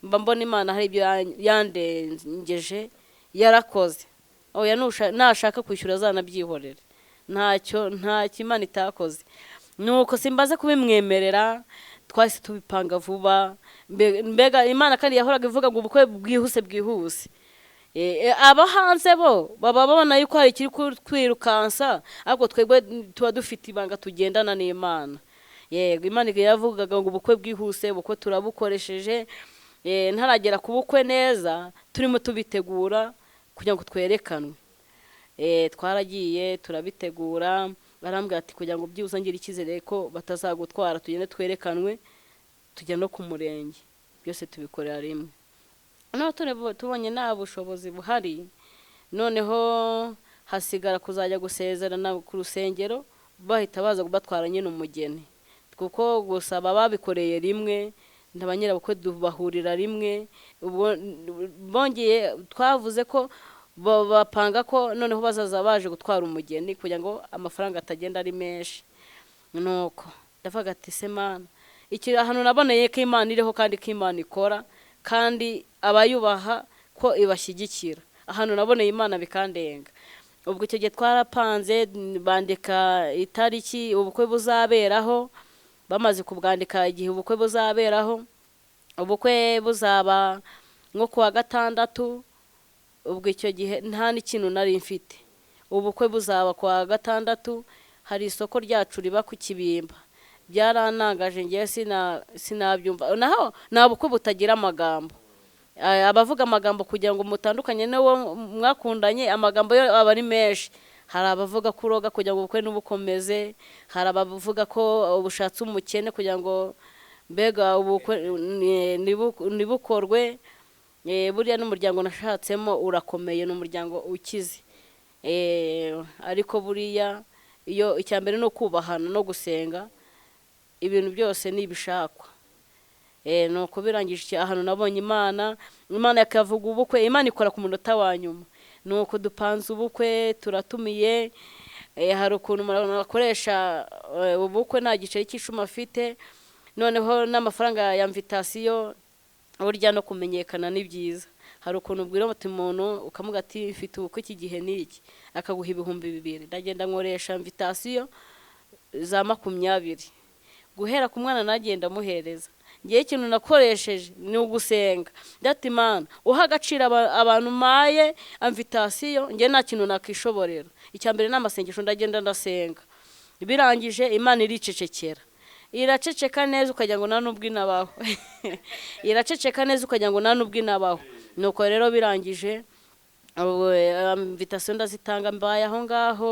mba mbona Imana hari ibyo yandengeje yarakoze oya nashaka kwishyura azanabyihorera ntacyo Imana itakoze nuko simbaze kubimwemerera twase tubipanga vuba mbega Imana kandi yahoraga ivuga ngo ubukwe bwihuse aba hanze bo baba babona yuko hari ikiri kwirukansa ariko twebwe tuba dufite ibanga tugendana n'Imana yego Imana yavugaga ngo ubukwe bwihuse ubukwe turabukoresheje ntaragera ku bukwe neza turimo tubitegura kugira ngo twerekanwe twaragiye turabitegura barambwira ati kugira ngo byibuze ngire icyizere ko batazagutwara tugende twerekanwe tujya no ku murenge byose tubikorera rimwe noneho tubonye nta bushobozi buhari noneho hasigara kuzajya gusezerana ku rusengero bahita baza kubatwara nyine umugeni kuko gusaba babikoreye rimwe ndabanyirabukwe bahurira rimwe bongeye twavuze ko bapanga ko noneho bazaza baje gutwara umugeni kugira ngo amafaranga atagenda ari menshi nuko ndavuga ati se Mana iki ahantu naboneye ko Imana iriho kandi ko Imana ikora kandi abayubaha ko ibashyigikira ahantu naboneye Imana bikandenga ubwo icyo gihe twarapanze bandika itariki ubukwe buzaberaho bamaze kubwandika igihe ubukwe buzaberaho ubukwe buzaba nko kuwa gatandatu ubwo icyo gihe nta n'ikintu nari mfite ubukwe buzaba kuwa gatandatu hari isoko ryacu riba ku Kibimba byaranangaje ngiye sinabyumva naho nta bukwe butagira amagambo abavuga amagambo kugira ngo mutandukanye n'uwo mwakundanye amagambo yo aba ari menshi hari abavuga ko uroga kugira ngo ubukwe n'ubukomeze hari abavuga ko ubushatse umukene kugira ngo mbega ubukwe nibukorwe buriya n'umuryango nashatsemo urakomeye n'umuryango ukize ariko buriya iyo icyambere no kubahana no gusenga ibintu byose nibishakwa nuko birangije ahantu nabonye Imana yakavuga ubukwe Imana ikora ku munota wa nyuma nuko dupanze ubukwe turatumiye hari ukuntu umuntu akoresha ubukwe nta giceri cy'icumi afite noneho n'amafaranga ya invitation burya no kumenyekana ni byiza hari ukuntu ubwira umuntu ukamuga ati mfite ubukwe iki gihe n'iki akaguha 2,000 ndagenda nkoresha invitation za 20 guhera ku mwana nagenda muhereza ngiye ikintu nakoresheje ni ugusenga ndati Imana uha agaciro abantu maye invitation ngiye nta kintu nakishoborera icyambere n'amasengesho ndagenda ndasenga birangije Imana iricecekera iraceceka neza ukagira ngo nanubwi nabaho iraceceka neza ukagira ngo nanubwi nabaho nuko rero birangije invitation ndazitanga mbaye aho ngaho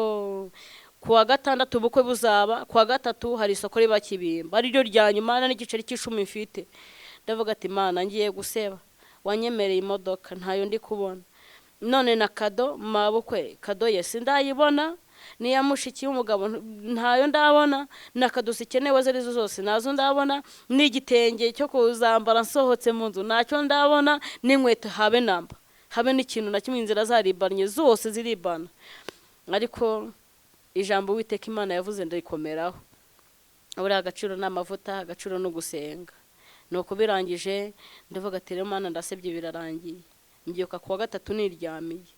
kuwa gatandatu ubukwe buzaba kuwa gatatu hari isoko riba Kibimba ari ryo rya nyuma n'igiceri cy'icumi mfite ndavuga ati Imana ngiye guseba wanyemereye imodoka ntayo ndi kubona none na kado mabukwe kado yesi ndayibona niya mushiki w'umugabo ntayo ndabona na kado sikenewe zarizo zose nazo ndabona n'igitenge cyo kuzambara nsohotse mu nzu nacyo ndabona n'inkweto habe namba habe n'ikintu na kimwe inzira zaribanye zose ziribana ariko ijambo Uwiteka Imana yavuze ndarikomeraho abura agaciro n'amavuta agaciro no gusenga nuko birangije ndavuga ati rero Mana ndasebye birarangiye ngiyoka kuwa gatatu niryamiye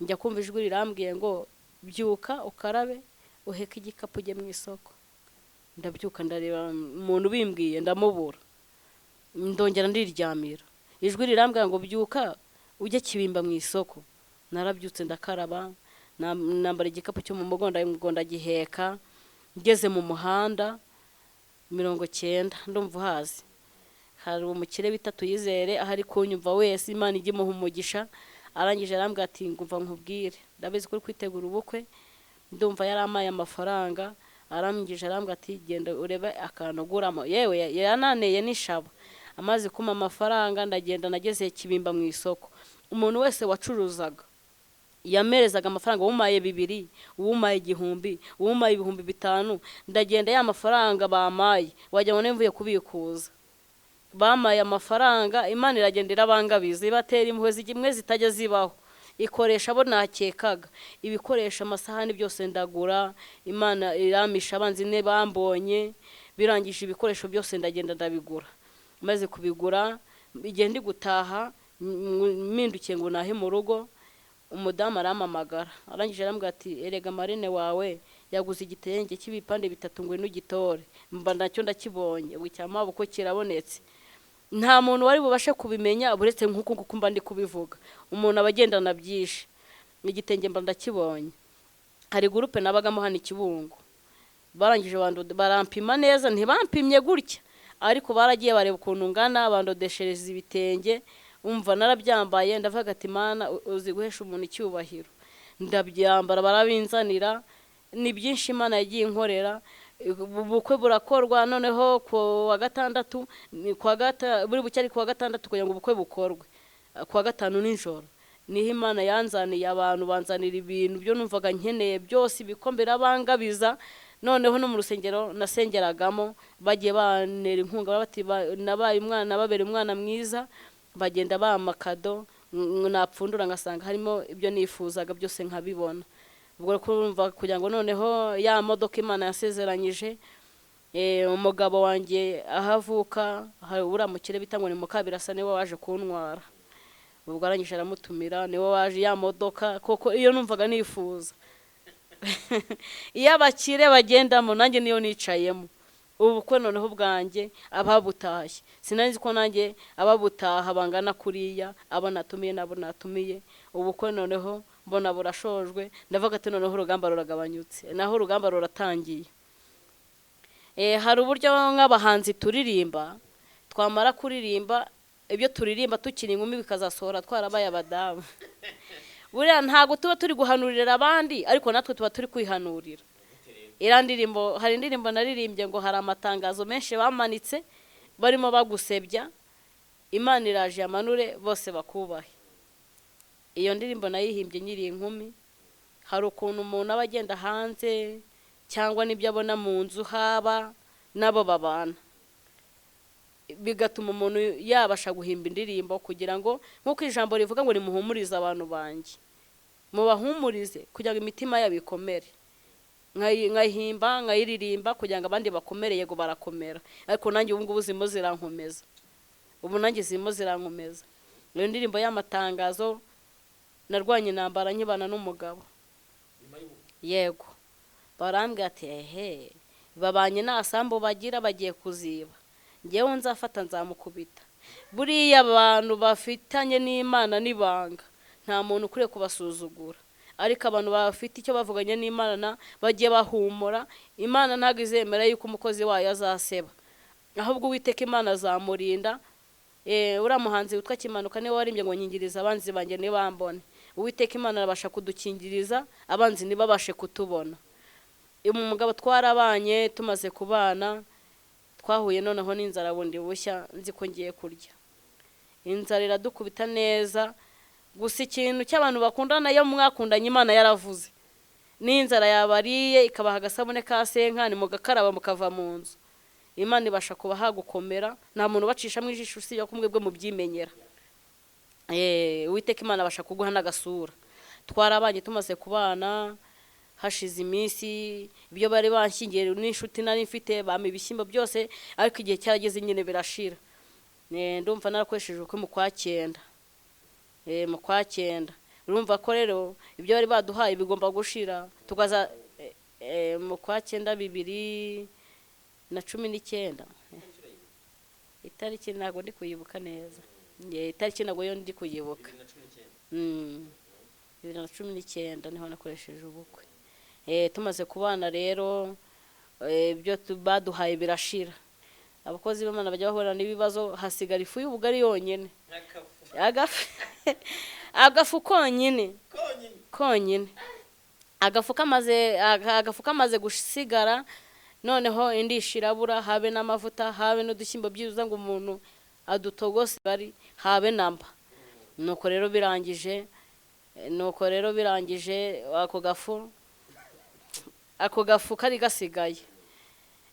njya kumva ijwi rirambwiye ngo byuka ukarabe uheka igikapu ujye mu isoko ndabyuka ndareba umuntu bimbwiye ndamubura ndongera ndiryamira ijwi rirambwiye ngo byuka ujye Kibimba mu isoko. Narabyutse ndakaraba, nambara igikapu cyo mu mugongo ndagiheka, ngeze mu muhanda 90 ndumva hazi. Hari umukire bita Tuyizere ahari kunyumva wese, Imana ijye imuha umugisha. Arangije arambwira ati ngumva nkubwire, ndabizi ko uri kwitegura ubukwe, ndumva yaramaye amafaranga. Arangije arambwira ati genda urebe akantu guramo. Yewe yananeye n'ishaba. Amaze kuma amafaranga ndagenda, nageze Kibimba mu isoko. Umuntu wese wacuruzaga yamerezaga amafaranga, umaye 2, umaye 1,000, umaye 5,000. Ndagenda ya mafaranga bamaye, wajya ngo nemvuye kubikuza. Bamaye amafaranga, Imana iragenda irabangabiza, ibatera impuhwe zimwe zitajya zibaho. Ikoresha abo nakekaga, ibikoresha amasahani byose ndagura. Imana iramisha abanzi ne bambonye, birangije ibikoresho byose ndagenda ndabigura. Maze kubigura igihe ndi gutaha, mpindukiye ngo nahe mu rugo, umudamu aramamagara. Arangije arambwira ati erega Marine wawe yaguze igitenge cy'ibipande 3 ngo n'ugitore. Mba nacyo ndakibonye, wicyama buko kirabonetse. Nta muntu wari bubashe kubimenya buretse nkuko mba ndi kubivuga. Umuntu abagendana byinshi. Igitenge mba ndakibonye. Hari groupe nabagamo hano Kibungo. Barangije barampima neza, ntibampimye gutya, ariko baragiye bareba ukuntu ngana, bandodeshereza ibitenge. Umva narabyambaye, ndavuga ati Mana uzi guhesha umuntu icyubahiro. Ndabyambara barabinzanira, ni byinshi Imana yagiye inkorera. Ubukwe burakorwa, noneho kuwa gatandatu, buri bucyari kuwa gatandatu kugira ngo ubukwe bukorwe. Kuwa gatanu nijoro niho Imana yanzaniye abantu, banzanira ibintu byo numvaga nkeneye byose, ibikombera bangabiza. Noneho no mu rusengero nasengeragamo bagiye banera inkunga, bati nabaye umwana, nababere umwana mwiza. Bagenda bamakado, napfundura ngasanga harimo ibyo nifuzaga byose nkabibona. Ubwo kurumva kugira ngo noneho ya modoka Imana yasezeranyije, umugabo wanjye ahavuka uramukire bita ngo ni Mukabirasa, niwe waje kuntwara. Ubwo arangije aramutumira, niwe waje ya modoka, koko iyo numvaga nifuza. Iyo abakire bagendamo nanjye niyo nicayemo. Ubukwe noneho bwanjye ababutashye, sinanzi ko nanjye ababutaha bangana kuriya, abo natumiye nabo natumiye. Ubukwe noneho mbona burashojwe, ndavuga ati noneho urugamba ruragabanyutse, naho urugamba ruratangiye. Hari uburyo nk'abahanzi turirimba, twamara kuririmba ibyo turirimba tukiri inkumi bikazasohora twarabaye abadamu. Buriya ntago tuba turi guhanurira abandi, ariko natwe tuba turi kwihanurira. Irandirimbo, hari indirimbo naririmbye ngo hari amatangazo menshi bamanitse barimo bagusebya, Imana iraje yamanure bose bakubahe. Iyo ndirimbo nayihimbye nyiri inkumi. Hari ukuntu umuntu aba agenda hanze cyangwa nibyo abona mu nzu haba nabo babana, bigatuma umuntu yabasha guhimba indirimbo kugira ngo nkuko ijambo rivuga ngo nimuhumurize abantu banjye, mubahumurize kugira ngo imitima yabo ikomere. Nkayihimba nkayiririmba kugira ngo abandi bakomere, yego barakomera, ariko nanjye ubu ngubu zimo zirankomeza. Ubu nanjye zimo zirankomeza. Iyo ndirimbo y'amatangazo narwanye nambara nkibana n'umugabo. Yego barambwira ati babanye nasambo bagira bagiye kuziba, ngewe nzafata nzamukubita. Buriya abantu bafitanye n'Imana nibanga, nta muntu ukwiye kubasuzugura. Ariko abantu bafite icyo bavuganye n'Imana bagiye bahumura. Imana ntago izemera yuko umukozi wayo azaseba, ahubwo Uwiteka Imana azamurinda. Uramuhanzi witwa Kimanuka niwe warimbye ngo nyingiriza abanzi banjye nibambone. Uwiteka Imana arabasha kudukingiriza abanzi nibabashe kutubona. Umugabo twarabanye, tumaze kubana twahuye noneho n'inzara bundi bushya, nzi ko ngiye kurya. Inzara iradukubita neza, gusa ikintu cy'abantu bakundana iyo mwakundanye Imana yaravuze. N'inzara yabariye ikabaha agasabune ka senkani mugakaraba mukava mu nzu, Imana ibasha kuba hagukomera. Nta muntu bacisha mu ijisho usibye ko mwebwe mubyimenyera. Uwiteka Imana abasha kuguha n'agasura. Twarabanye tumaze kubana, hashize iminsi ibyo bari banshingiye n'inshuti nari mfite bama ibishyimbo byose, ariko igihe cyarageze nyine birashira. Ndumva narakoresheje uko mu kwa 9. Mu kwa 9 urumva ko rero ibyo bari baduhaye bigomba gushira. Tukaza mu kwa 9 2019, itariki ntago ndi kuyibuka neza. Itariki ntago yo ndi kuyibuka. 2019 niho nakoresheje ubukwe. Tumaze kubana rero ibyo baduhaye birashira, abakozi b'Imana bajya bahura n'ibibazo, hasigara ifu y'ubugari yonyine, agafu konyine agafu kamaze gusigara, noneho indi ishirabura, habe n'amavuta, habe n'udushyimbo byiza ngo umuntu adutogose bari habe namba. nuko rero birangije ako gafu kari gasigaye,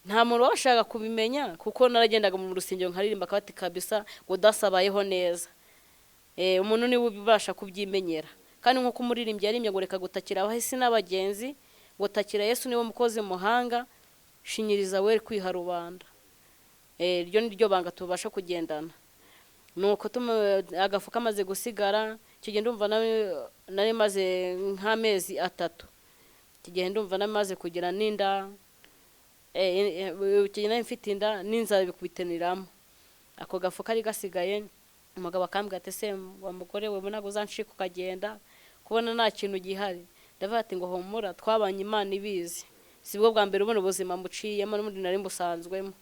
nta muntu washaka kubimenya kuko naragendaga mu rusengero nkaririmba akabati kabisa ngo dasabayeho neza. Umuntu niwe ubasha kubyimenyera, kandi nko kumuririmbyi yarimbye ngo reka gutakira abahisi n'abagenzi, gutakira Yesu niwe mukozi muhanga, shinyiriza we kwiha rubanda. Ryo niryo banga tubasha kugendana. Nuko agafu kamaze gusigara, kigihe ndumva nari maze nk'amezi 3, kigihe ndumva namaze kugira n'inda, kigihe nari mfite inda n'inzara bikubiteniramo. Ako gafu kari gasigaye, umugabo akambwira ati se wa mugore we ntabwo uzanshika ukagenda kubona nta kintu gihari. Ndavuga ati ngo humura, twabanye Imana ibizi, sibwo bwa mbere ubona ubuzima muciyemo, n'ubundi nari mbusanzwemo.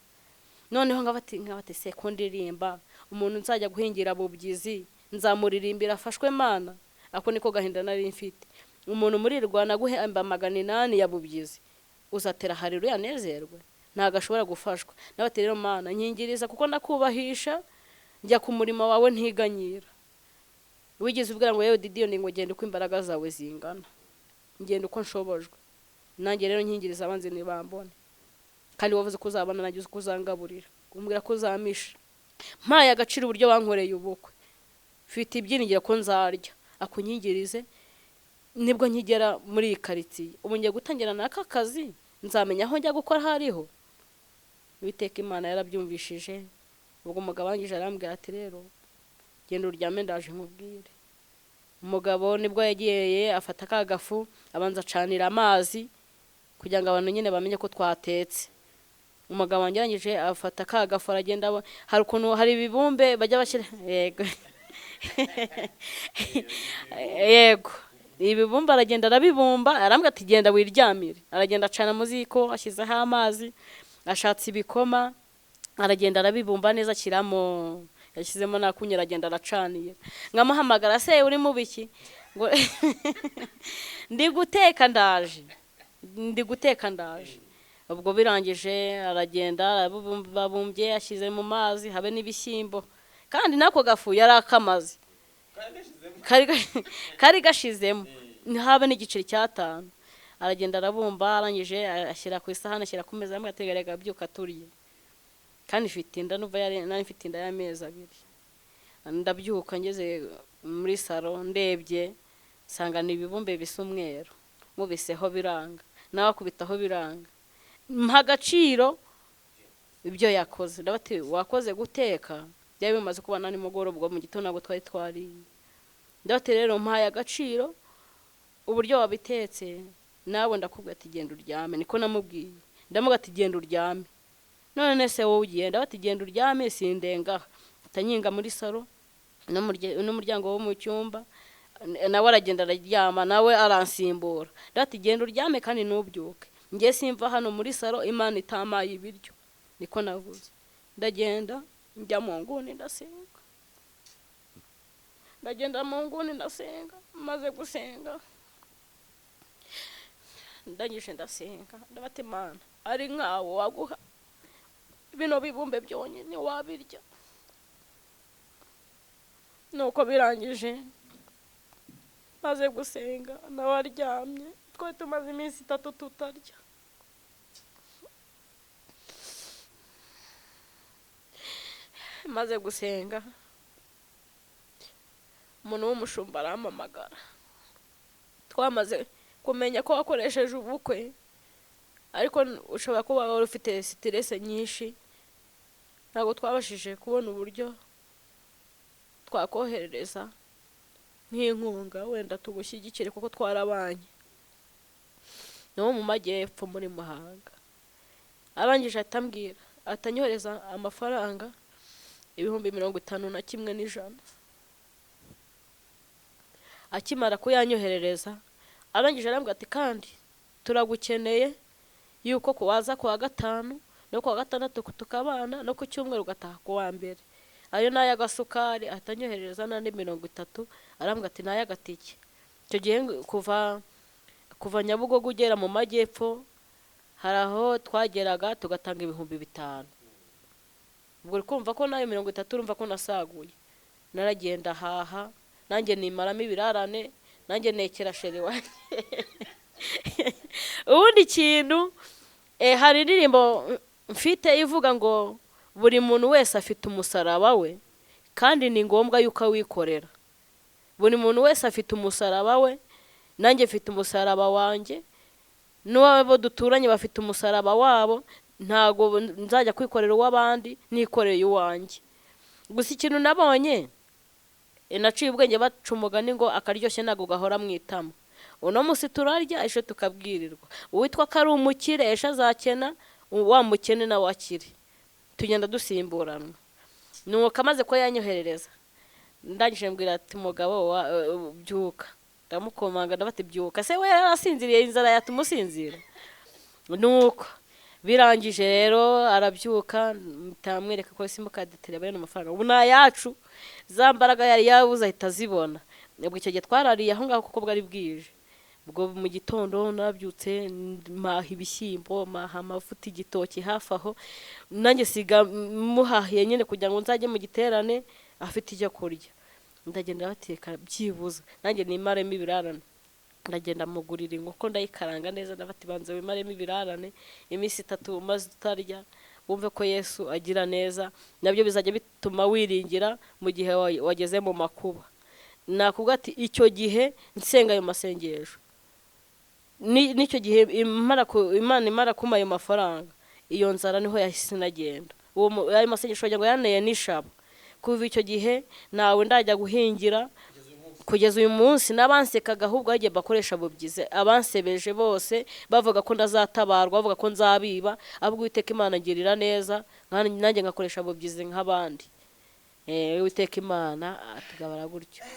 Noneho nkabati se ko ndirimba, umuntu nzajya guhingira bubyizi nzamuririmbira afashwe Mana. Ako niko gahinda nari mfite. Umuntu murirwa naguhemba 800 ya bubyizi, uzatera haleluya nezerwe, ntago ashobora gufashwa. Nabati rero Mana nkingiriza kuko ndakubahisha, njya ku murimo wawe ntiganyira. Wigeze ubwira ngo yewe Didiyo ngo genda uko imbaraga zawe zingana, ngenda uko nshobojwe. Nanjye rero nkingiriza abanzi nibambone, kandi wavuze ko uzabana nanjye uko uzangaburira, umbwira ko uzamisha. Mpaye agaciro uburyo bankoreye ubukwe, mfite ibyiringiro ko nzarya. Akunyingirize nibwo nkigera muri iyi karitsiye, ubu ngiye gutangira n'aka kazi, nzamenya aho njya gukora hariho. Uwiteka Imana yarabyumvishije. Ubwo umugabo wangije arambwira ati rero genda uryame ndaje nkubwire. Umugabo nibwo yagiye afata akagafu, abanza acanira amazi kugira ngo abantu nyine bamenye ko twatetse. Umugabo wangirangije afata akagafu aragenda, hari ibibumbe bajya bashyira, yego ibibumba aragenda arabibumba, arambwira ati genda wiryamire. Aragenda acana mu ziko, ashyizeho amazi, ashatse ibikoma, aragenda arabibumba neza, ashyiramo, yashyizemo nakunyira, agenda aracaniye. Nkamuhamagara, se uri mu biki? Ngo ndi guteka ndaje. Ubwo birangije aragenda babumbye, ashyize mu mazi, habe n'ibishyimbo, kandi nako gafu yari akamazi, kari gashizemo, habe n'igiceri cy'5. Aragenda arabumba, arangije ashyira ku isahani, ashyira ku meza, amugategerega byuka turiye. Kandi mfite inda, nuva nari mfite inda y'amezi 2. Ndabyuka ngeze muri salo, ndebye sanga ni ibibumbe bisa umweru, mubiseho biranga, nawe akubitaho biranga. Mpa agaciro ibyo yakoze. Ndabati wakoze guteka, byari bimaze kubana nimugoroba, ubwo mu gitondo ntabwo twari twariye. Ndabati rero mpaye agaciro uburyo wabitetse, nawe ndakubwira ati genda uryame. Niko namubwiye, ndamuga ati genda uryame. None se wowe ugiye? Ndabati genda uryame, sindenga. Tanyinga muri salo n'umuryango wo mu cyumba, nawe aragenda araryama, nawe aransimbura. Ndabati genda uryame kandi nubyuke, ngiye simva hano muri salo Imana itamaye ibiryo. Niko navuze. Ndagenda njya mu nguni ndasenga, maze gusenga ndangije ndasenga. Ndabati Mana ari nkawo waguha bino bibumbe byonyine wabirya. Nuko birangije maze gusenga, nawe aryamye. Twari tumaze iminsi 3 tutarya. Maze gusenga, umuntu w'umushumba arampamagara. Twamaze kumenya ko wakoresheje ubukwe, ariko ushobora kuba wari ufite stress nyinshi, ntabwo twabashije kubona uburyo twakoherereza nk'inkunga wenda tugushyigikire kuko twarabanye. No mu majyepfo muri Muhanga. Arangije atambwira, atanyohereza amafaranga 51,100. akimara kuyanyoherereza arangije arambwira ati kandi turagukeneye yuko waza ku wa gatanu no ku wa gatandatu tukabana no ku cyumweru ugataha ku wa mbere. Ayo ni ay'agasukari atanyoherereza n'andi 30, arambwira ati ni ay'agatike. Icyo gihe kuva Nyabugogo ugera mu majyepfo hari aho twageraga tugatanga 5,000. Ubwo uri kumva ko nayo 30 urumva ko nasaguye. Naragenda haha nanjye nimaramo ibirarane, nanjye nekera sheri wanjye. Ubundi kintu hari indirimbo mfite ivuga ngo buri muntu wese afite umusaraba we kandi ni ngombwa yuko awikorera. Buri muntu wese afite umusaraba we, nanjye mfite umusaraba wanjye, n'uwabo duturanye bafite umusaraba wabo, ntago nzajya kwikorera uw'abandi nikoreye uwanjye. Gusa ikintu nabonye naciye ubwenge baca umugani ngo akaryoshye ntago gahora mwitama. Uno munsi turarya ejo tukabwirirwa. Uwitwa ko ari umukire ejo azakena, wa mukene na wakire. Tugenda dusimburanwa. Nuko amaze ko yanyoherereza ndangije mbwira ati mugabo byuka. Ndamukomanga ndabati byuka. Se we yarasinziriye inzara yatumusinzira. Nuko birangije rero arabyuka tamwereka ko simukadi telefone n'amafaranga. Ubu nayacu zambaraga yari yabuze ahita zibona. Ubwo icyo gihe twarariye aho ngaho kuko bwari bwije. Ubwo mu gitondo nabyutse maha ibishyimbo, maha amavuta, igitoki hafi aho, nanjye siga muhahiye nyine kugira ngo nzajye mu giterane afite icyo kurya. Ndagenda bateka byibuza nanjye nimaremo ibirarane. Ndagenda mugurira inkoko ndayikaranga neza, ndafata ibanze wimaremo ibirarane iminsi 3 maze utarya, wumve ko Yesu agira neza. Nabyo bizajya bituma wiringira mu gihe wageze mu makuba. Nakubwa ati icyo gihe nsenga ayo masengesho, n'icyo gihe Imana imara kuma ayo mafaranga, iyo nzara niho yahise nagenda. Uwo ayo masengesho ngo yaneye nishaba. Kuva icyo gihe nawe ndajya guhingira kugeza uyu munsi. N'abansekaga ahubwo hagiye bakoresha bubyize, abansebeje bose bavuga ko ndazatabarwa, bavuga ko nzabiba, ahubwo Uwiteka Imana ngirira neza nanjye ngakoresha bubyize nk'abandi. Uwiteka Imana atugabara gutyo.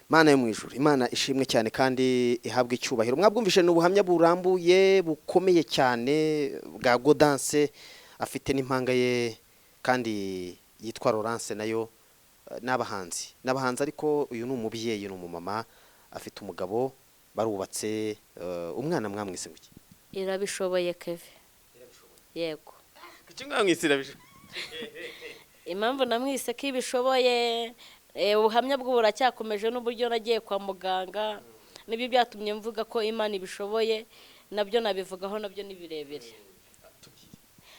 Mana yo mu ijuru, Imana ishimwe cyane kandi ihabwe icyubahiro. Mwabwumvishe n'ubuhamya burambuye bukomeye cyane bwa Gaudence, afite n'impanga ye kandi yitwa Laurence, nayo n'abahanzi ariko uyu ni umubyeyi, ni umumama, afite umugabo, barubatse. Umwana mwamwise ngo iki? Irabishoboye Kevin. Yego. Kuki mwamwise Irabishoboye? Impamvu namwise ko ibishoboye, ubuhamya bwo buracyakomeje n'uburyo nagiye kwa muganga, nibyo byatumye mvuga ko Imana ibishoboye, nabyo nabivugaho, nabyo ni birebire.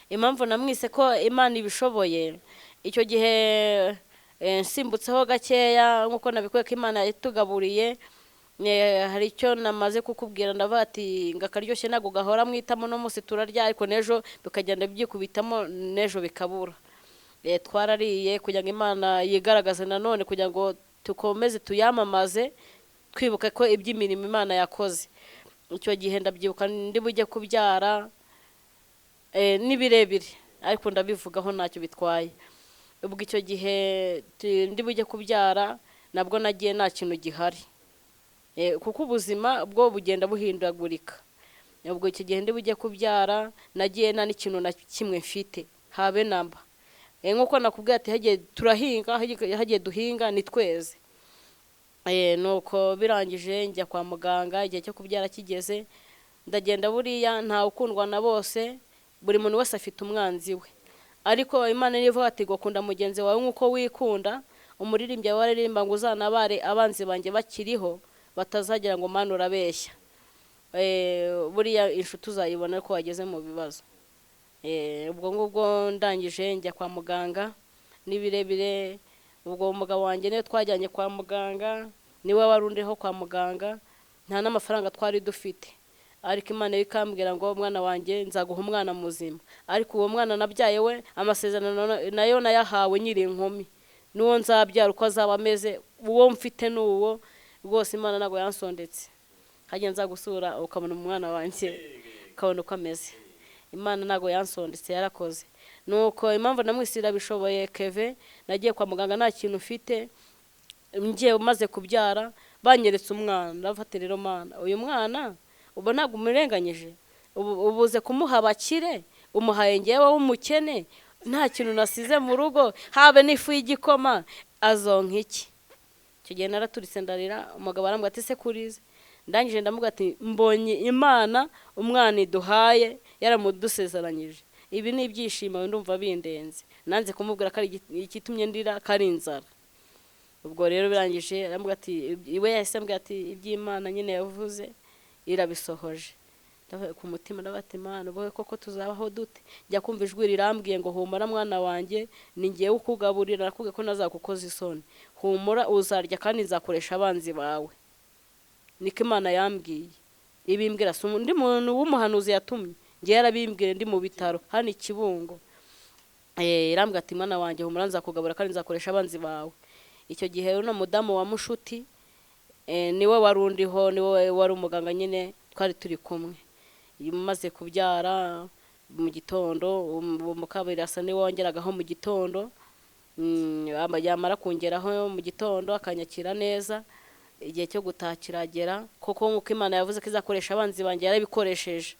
Impamvu namwise ko Imana ibishoboye, icyo gihe nsimbutseho gakeya nkuko nabikuye ko Imana yatugaburiye. Hari icyo namaze kukubwira, ndavuga ati ngakaryoshye ntago gahora mwitamo, no munsi turarya ariko nejo bikagenda byikubitamo, nejo bikabura. Twarariye kugira ngo Imana yigaragaze nanone, kugira ngo tukomeze tuyamamaze, twibuke ko iby'imirimo Imana yakoze. Icyo gihe ndabyibuka ndi bujye kubyara, ni birebire ariko ndabivugaho ntacyo bitwaye. Ubwo icyo gihe ndi bujye kubyara nabwo nagiye nta kintu gihari, kuko ubuzima bwo bugenda buhindagurika. Ubwo icyo gihe ndi bujye kubyara nagiye nta n'ikintu na kimwe mfite habe namba. Nkuko nakubwiye ati hagiye turahinga, hagiye duhinga ni tweze. Nuko birangije njya kwa muganga, igihe cyo kubyara kigeze, ndagenda buriya nta ukundwa na bose, buri muntu wese afite umwanzi we. Ariko Imana nivuga ati gukunda mugenzi wawe nkuko wikunda. Umuririmbyi waririmba ngo uzanabare abanzi banjye bakiriho, batazagira ngo Mana urabeshya. Buriya inshuti uzayibona ko wageze mu bibazo. Ubwo ngubwo ndangije njya kwa muganga nibirebire. Ubwo umugabo wanjye niwe twajyanye kwa muganga, niwe warundiho kwa muganga, nta n'amafaranga twari dufite. Ariko Imana ikambwira ngo umwana wanjye nzaguha umwana muzima. Ariko uwo mwana nabyaye we amasezerano nayo nayahawe nyiri inkumi, n'uwo nzabyara uko azaba ameze, uwo mfite n'uwo rwose. Imana ntago yansondetse, hajya nza gusura ukabona umwana wanjye ukabona uko ameze. Imana ntago yansondetse, yarakoze. Nuko impamvu namwise Irabishoboye Kevin, nagiye kwa muganga nta kintu ufite, ngiye umaze kubyara banyeretse umwana ndafata rero mana uyu mwana ubu ntabwo umurenganyije ubuze kumuha abakire umuhaye ngewe w'umukene nta kintu nasize mu rugo habe n'ifu y'igikoma azonka iki icyo gihe naraturitse ndarira umugabo arambwira ati se kurize ndangije ndamuga ati mbonye imana umwana iduhaye yaramudusezeranyije ibi ni ibyishimo ndumva bindenze nanze kumubwira ko ari ikitumye ndira kari inzara ubwo rero birangije arambwira ati iwe yahise ambwira ati iby'imana nyine yavuze irabisohoje ku mutima ndabati imana boye koko tuzabaho dute njya kumva ijwi rirambwiye ngo humura mwana wanjye ni ngewe ukugaburira nakubwiye ko nazakukoza isoni humura uzarya kandi nzakoresha abanzi bawe niko imana yambwiye ibimbwira si undi muntu w'umuhanuzi yatumye ngewe yarabimbwira ndi mu bitaro hano i Kibungo irambwira ati mwana wanjye humura nzakugabura kandi nzakoresha abanzi bawe icyo gihe rero mudamu wa mushuti niwe wari undiho niwe wari umuganga nyine twari turi kumwe maze kubyara mu gitondo umukabiri asa niwe wongeragaho mu gitondo yamara kongeraho mu gitondo akanyakira neza igihe cyo gutaha kiragera koko nk'uko imana yavuze ko izakoresha abanzi banjye yarabikoresheje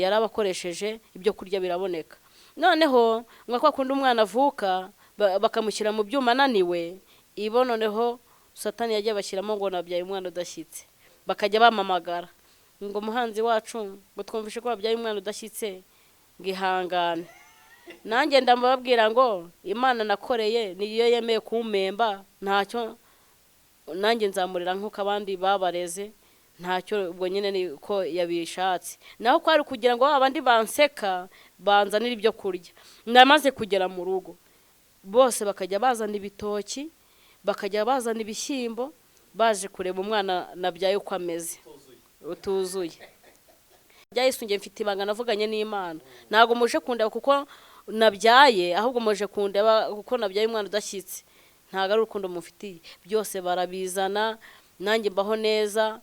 yarabakoresheje ibyo kurya biraboneka noneho nka kwa kundi umwana avuka bakamushyira mu byuma ananiwe ibo noneho satani yagiye bashyiramo ngo nabyaye umwana udashyitse bakajya bamamagara ngo umuhanzi wacu ngo twumvishe ko wabyaye umwana udashyitse ngo ihangane nanjye ndamubabwira ngo imana nakoreye niyo yemeye kumpemba ntacyo nanjye nzamurira nk'uko abandi babareze ntacyo ubwo nyine niko yabishatse naho ko ari kugira ngo abandi banseka banzanira ibyo kurya namaze kugera mu rugo bose bakajya bazana ibitoki bakajya bazana ibishyimbo baje kureba umwana nabyaye uko ameze utuzuye byayisungiye mfite ibanga navuganye n'Imana ntago muje kundeba kuko nabyaye ahubwo muje kundeba kuko nabyaye umwana udashyitse ntago ari urukundo mufitiye byose barabizana nanjye mbaho neza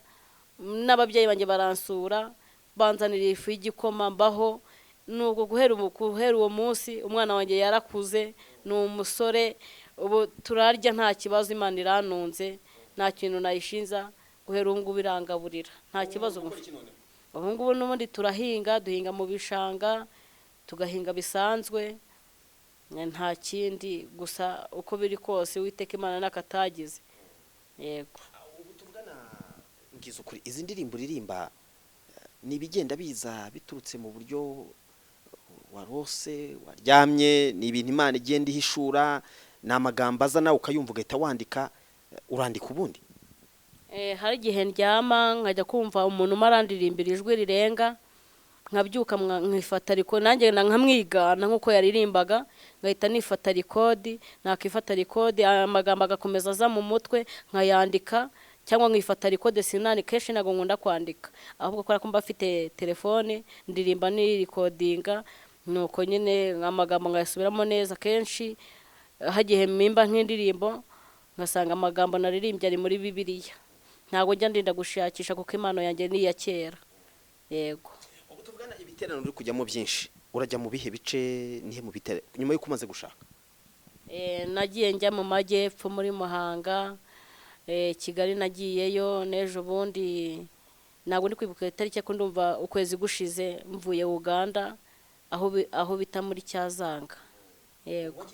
n'ababyeyi banjye baransura banzanira ifu y'igikoma mbaho nuko guhera uwo munsi umwana wanjye yarakuze ni umusore ubu turarya nta kibazo Imana iranunze nta kintu nayishinza guhera ubu ngubu irangaburira nta kibazo ubu ngubu n'ubundi turahinga duhinga mu bishanga tugahinga bisanzwe nta kindi gusa uko biri kose Uwiteka Imana nakatagize yego ubu tuvugana ngize ukuri izi ndirimbo uririmba ni ibigenda biza biturutse mu buryo warose waryamye ni ibintu Imana igenda ihishura ni amagambo aza nawe ukayumva ugahita wandika urandika ubundi hari igihe ndyama nkajya kumva umuntu marandirimbira ijwi rirenga nkabyuka nkifata ariko nanjye nkamwigana nkuko yaririmbaga ngahita nifata record nakifata record amagambo agakomeza aza mu mutwe nkayandika cyangwa nkifata record sinani keshi nago nkunda kwandika ahubwo ko mba afite telefone ndirimba ni recordinga nuko nyine amagambo ngayasubiramo neza kenshi hagihe mimba nk'indirimbo ngasanga amagambo naririmbye ari muri Bibiliya ntago njya ndinda gushakisha kuko Imana yanjye ni ya kera yego ubu tuvugana ibiterano uri kujyamo byinshi urajya mu bihe bice nihe mu bitera nyuma yuko umaze gushaka nagiye njya mu majyepfo muri Muhanga Kigali nagiyeyo nejo bundi ntago ndi kwibuka itariki ko ndumva ukwezi gushize mvuye Uganda aho bita muri Cyazanga yego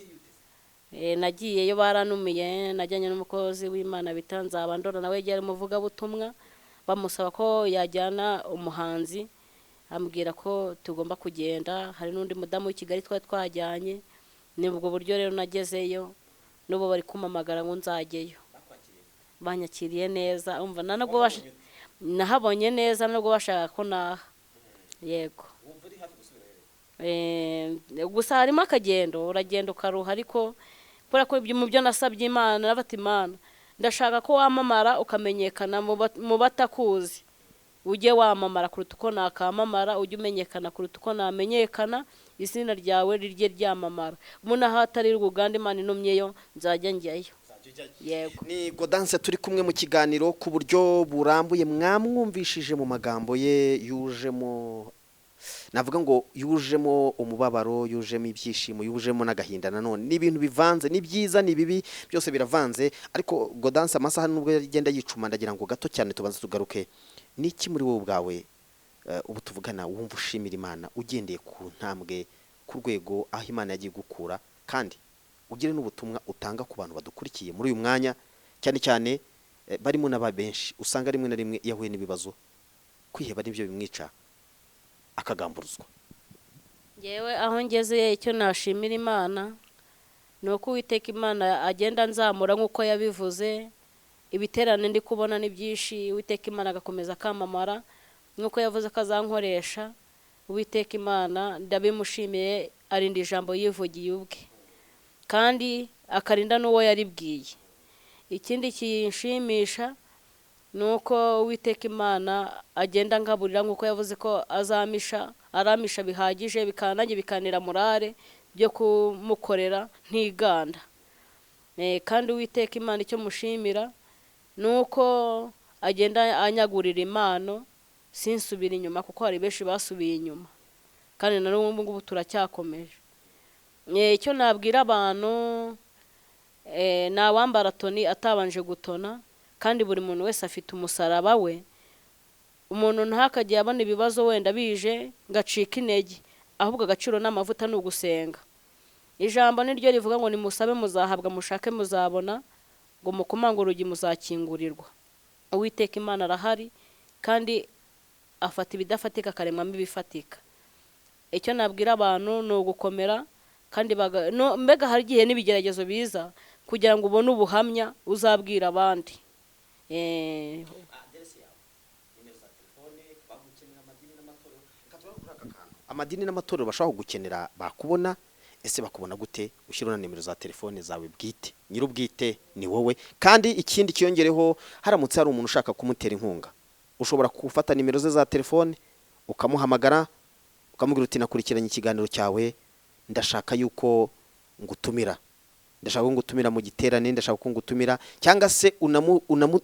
nagiyeyo baranumiye najyanye n'umukozi w'Imana bita Nzabandora nawe yari muvuga butumwa bamusaba ko yajyana umuhanzi ambwira ko tugomba kugenda hari n'undi mudamu w'i Kigali twajyanye ni ubwo buryo rero nagezeyo n'ubu bari kumamagara ngo nzageyo banyakiriye neza umva nanubwo nahabonye neza nubwo bashaka ko naha yego gusa harimo akagendo uragenda ukaruha ariko kubera ko mu byo nasabye Imana nabati Imana ndashaka ko wamamara ukamenyekana mu batakuzi ujye wamamara kuruta uko nakamamara ujye umenyekana kuruta uko namenyekana izina ryawe rirye ryamamara umuntu aho atari Uganda Imana inumyeyo nzajya njyayo yego ni Gaudence turi kumwe mu kiganiro ku buryo burambuye mwamwumvishije mu magambo ye yujemo navuga ngo yujemo umubabaro, yujemo ibyishimo, yujemo n'agahinda. Nanone ni ibintu bivanze, ni byiza ni bibi, byose biravanze. Ariko Gaudence amasaha nubwo yagenda yicuma, ndagira ngo gato cyane tubanze tugaruke. Niki muri wowe ubwawe ubu tuvugana wumva ushimira Imana ugendeye ku ntambwe, ku rwego aho Imana yagiye gukura, kandi ugire n'ubutumwa utanga ku bantu badukurikiye muri uyu mwanya, cyane cyane barimo n'aba benshi usanga rimwe na rimwe yahuye n'ibibazo, kwiheba nibyo bimwica akagamburuzwa. yewe aho ngeze icyo nashimira Imana ni uko Uwiteka Imana agenda nzamura nk'uko yabivuze. Ibiterane ndi kubona ni byinshi, Uwiteka Imana agakomeza kamamara nk'uko yavuze ko azankoresha. Uwiteka Imana ndabimushimiye, arinda ijambo yivugiye ubwe kandi akarinda n'uwo yaribwiye. Ikindi kinshimisha ni uko Uwiteka Imana agenda ngaburira nk'uko yavuze ko aramisha bihagije, bikanange bikanira morale byo kumukorera ntiganda. Kandi Uwiteka Imana icyo mushimira ni uko agenda anyagurira impano, sinsubira inyuma kuko hari benshi basubiye inyuma, kandi na n'ubu ngubu turacyakomeje. Icyo nabwira abantu, nawambara toni atabanje gutona, kandi buri muntu wese afite umusaraba we. Umuntu ntakagiye abona ibibazo wenda bije ngacika intege, ahubwo agaciro n'amavuta ni ugusenga. Ijambo niryo rivuga ngo nimusabe muzahabwa, mushake muzabona, ngo mukomanga urugi muzakingurirwa. Uwiteka Imana arahari kandi afata ibidafatika akaremwamo ibifatika. Icyo nabwira abantu ni ugukomera, kandi mbega hari igihe n'ibigeragezo biza kugira ngo ubone ubuhamya uzabwira abandi. Amadini n'amatorero bashaka kugukenera bakubona, ese bakubona gute? Ushyira na nimero za telefone zawe bwite, nyir'ubwite ni wowe. Kandi ikindi kiyongereho, haramutse hari umuntu ushaka kumutera inkunga, ushobora gufata nimero ze za telefone ukamuhamagara, ukamubwira uti nakurikiranye ikiganiro cyawe, ndashaka yuko ngutumira, ndashaka ko ngutumira mu giterane, ndashaka ko ngutumira, cyangwa se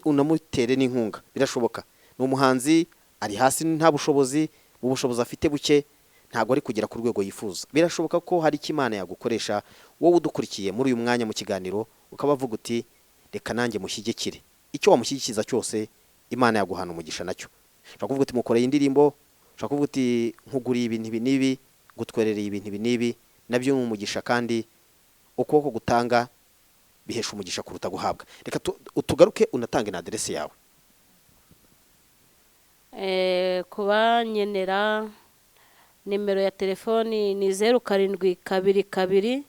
unamutere n'inkunga. Birashoboka. Ni umuhanzi, ari hasi nta bushobozi, ubushobozi afite buke, ntago ari kugera ku rwego yifuza. Birashoboka ko hari icyo Imana yagukoresha wowe udukurikiye muri uyu mwanya mu kiganiro, ukabavuga uti reka nanjye mushyigikire. Icyo wamushyigikiza cyose Imana yaguhana umugisha nacyo. Ushaka kuvuga uti mukoreye indirimbo, ushaka kuvuga uti nkuguriye ibintu ibi n'ibi, gutwerereye ibintu ibi n'ibi, nabyo ni umugisha, kandi ukuboko gutanga bihesha umugisha kuruta guhabwa. Reka utugaruke unatange na aderesi yawe. Kubanyenera nimero ya telefoni ni 0722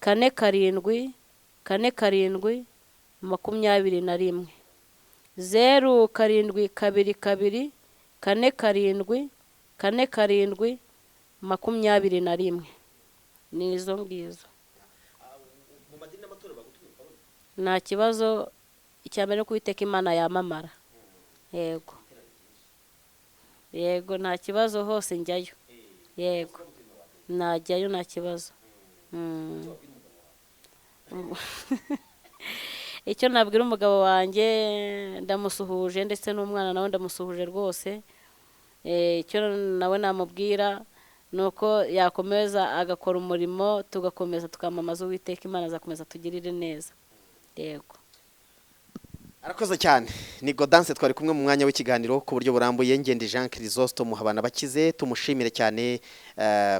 4 7 21 0722 4 7 21 ni izo ngizo. Nta kibazo, icyambere ko Uwiteka Imana yamamara. Yego, yego, nta kibazo, hose njyayo. Yego, najyayo nta kibazo. Icyo nabwira umugabo wanjye, ndamusuhuje, ndetse n'umwana nawe ndamusuhuje rwose. Icyo nawe namubwira ni uko yakomeza agakora umurimo, tugakomeza tukamamaza Uwiteka Imana azakomeza tugirire neza. Yego. Arakoze cyane. Ni Gaudence twari kumwe mu mwanya w'ikiganiro ku buryo burambuye. Ngende Jean Chrysostome Muhabana bakize, tumushimire cyane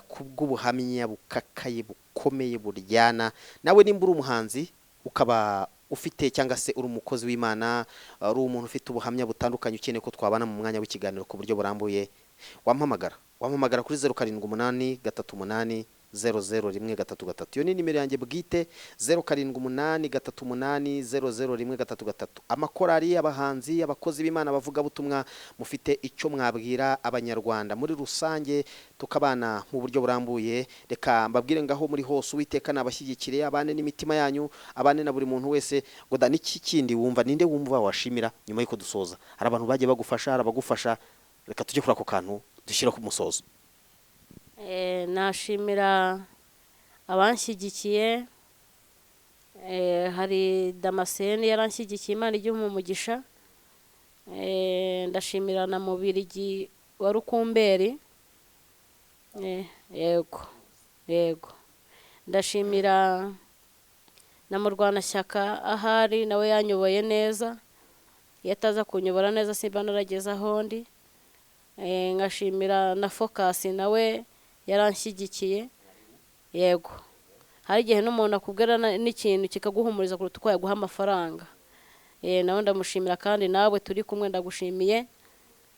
kubw'ubuhamya bukakaye bukomeye buryana. Nawe nimba uri umuhanzi ukaba ufite cyangwa se uri umukozi w'Imana, uri umuntu ufite ubuhamya butandukanye ukeneye ko twabana mu mwanya w'ikiganiro ku buryo burambuye, wampamagara kuri 0783 001333. Iyo ni nimero yanjye bwite, 0783 amakorari, abahanzi, abakozi b'Imana, bavuga butumwa, mufite icyo mwabwira abanyarwanda muri rusange, tukabana mu buryo burambuye. Reka mbabwire ngaho muri hose, Uwiteka nabashyigikire, abane n'imitima yanyu, abane na buri muntu wese. Goda, niki kindi wumva, ninde wumva washimira nyuma y'uko dusoza? Hari abantu bagiye bagufasha, hari abagufasha, reka tujye kuri ako kantu dushyira ku musozo. Nashimira abanshyigikiye. Hari Damascene yaranshyigikiye, Imana ijye umugisha. Ndashimira na Mubirigi wa Rukumberi, yego yego ndashimira na murwanashyaka ahari nawe yanyoboye neza, iyo ataza kunyobora neza simba narageze aho ndi. Ngashimira na Focus nawe yaranshyigikiye. Yego hari igihe n'umuntu akubwira n'ikintu kikaguhumuriza kuruta uko yaguha amafaranga. Nawe ndamushimira kandi nawe turi kumwe ndagushimiye,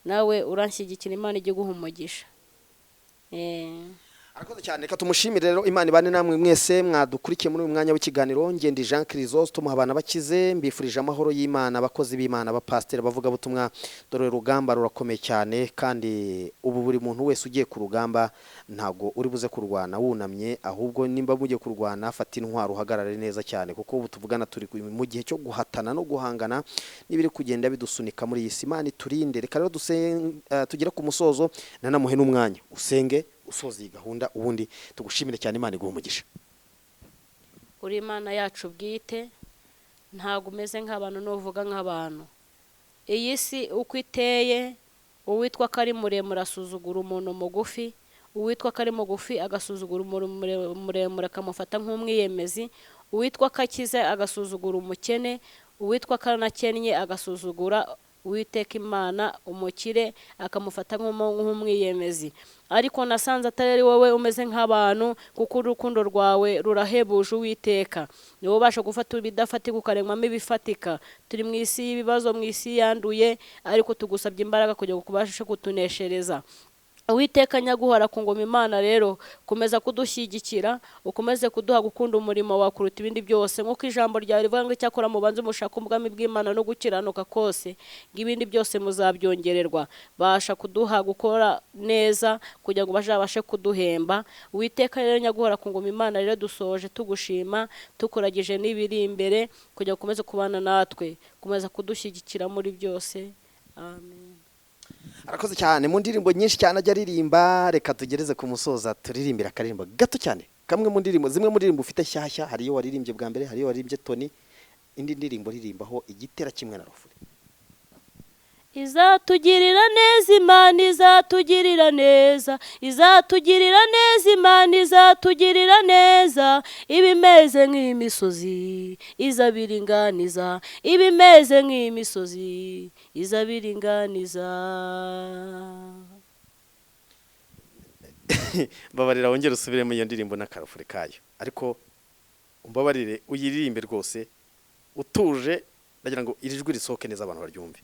nawe uranshyigikira, Imana ijye guha umugisha. Arakoze cyane, reka tumushimire rero. Imana ibane namwe mwese mwadukurikiye muri uyu mwanya w'ikiganiro. Ngendi Jean Chrysostome abana bakize, mbifurije amahoro y'Imana, abakozi b'Imana, abapasiteri, bavuga butumwa. Dore urugamba rurakomeye cyane, kandi ubu buri muntu wese ugiye ku rugamba ntago uri buze kurwana wunamye, ahubwo nimba mugiye kurwana fata intwaro uhagarare neza cyane, kuko ubu tuvugana turi mu gihe cyo guhatana no guhangana n'ibiri kugenda bidusunika muri iyi si. Imana iturinde. Reka rero tugere ku musozo, nanamuhe n'umwanya usenge usoza iyi gahunda, ubundi tugushimire cyane. Imana iguha umugisha. Uri Imana yacu bwite, ntago umeze nk'abantu n'uvuga nk'abantu. Iyi si uko iteye, uwitwa ko ari muremure asuzugura umuntu mugufi, uwitwa ko ari mugufi agasuzugura muremure akamufata nk'umwiyemezi, uwitwa ko akize agasuzugura umukene, uwitwa ko anakennye agasuzugura Uwiteka Imana umukire akamufata nk'umwiyemezi. Ariko nasanze atari wowe umeze nk'abantu, kuko urukundo rwawe rurahebuje Uwiteka. Ni wowe ubasha gufata ibidafatika ukaremamo ibifatika. Turi mu isi y'ibibazo, mu isi yanduye, ariko tugusabye imbaraga kugira ngo kubashe kutuneshereza. Uwiteka nyaguhora ku ngoma Imana rero, komeza kudushyigikira, ukomeze kuduha gukunda umurimo wawe kuruta ibindi byose, nk'uko ijambo ryawe rivuga ngo icyakora mubanze mushaka ubwami bw'Imana no gukiranuka kose, ngo ibindi byose muzabyongererwa. Basha kuduha gukora neza kugira ngo bazabashe kuduhemba. Uwiteka rero nyaguhora ku ngoma Imana rero, dusoje tugushima, tukuragije n'ibiri imbere, kugira ngo ukomeze kubana natwe, komeza kudushyigikira muri byose. Amen. Arakoze cyane. Mu ndirimbo nyinshi cyane ajya aririmba, reka tugereze ku musoza turirimbira akaririmbo gato cyane, kamwe mu ndirimbo, zimwe mu ndirimbo ufite shyashya. Hari iyo waririmbye bwa mbere, hari iyo waririmbye Tony, indi ndirimbo ririmbaho igitera kimwe na Rofuri. Izatugirira neza Imana, izatugirira neza, izatugirira neza Imana, izatugirira neza. Ibimeze nk'imisozi izabiringaniza, ibimeze nk'imisozi izabiringaniza. Mbabarira wongere usubiremo iyo ndirimbo n'akarofuri kayo, ariko umbabarire uyiririmbe rwose utuje, ndagira ngo iri jwi risohoke neza abantu baryumve.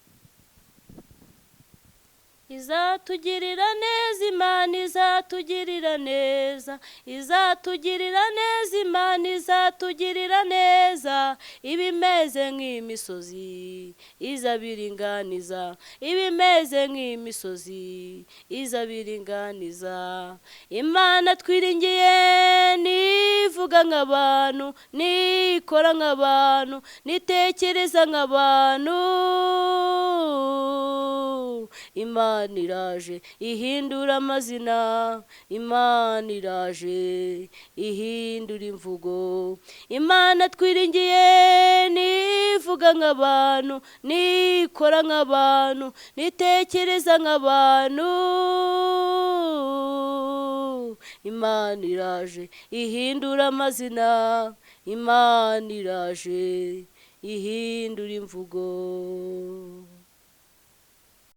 Izatugirira neza Imana, izatugirira neza, izatugirira neza Imana, izatugirira neza. Ibimeze nk'imisozi izabiringaniza, ibimeze nk'imisozi izabiringaniza. Imana twiringiye nivuga nk'abantu, nikora nk'abantu, nitekereza nk'abantu. Imana iraje ihindura amazina, Imana iraje ihindura imvugo. Imana twiringiye nivuga nk'abantu, nikora nk'abantu, nitekereza nk'abantu. Imana iraje ihindura amazina, Imana iraje ihindura imvugo.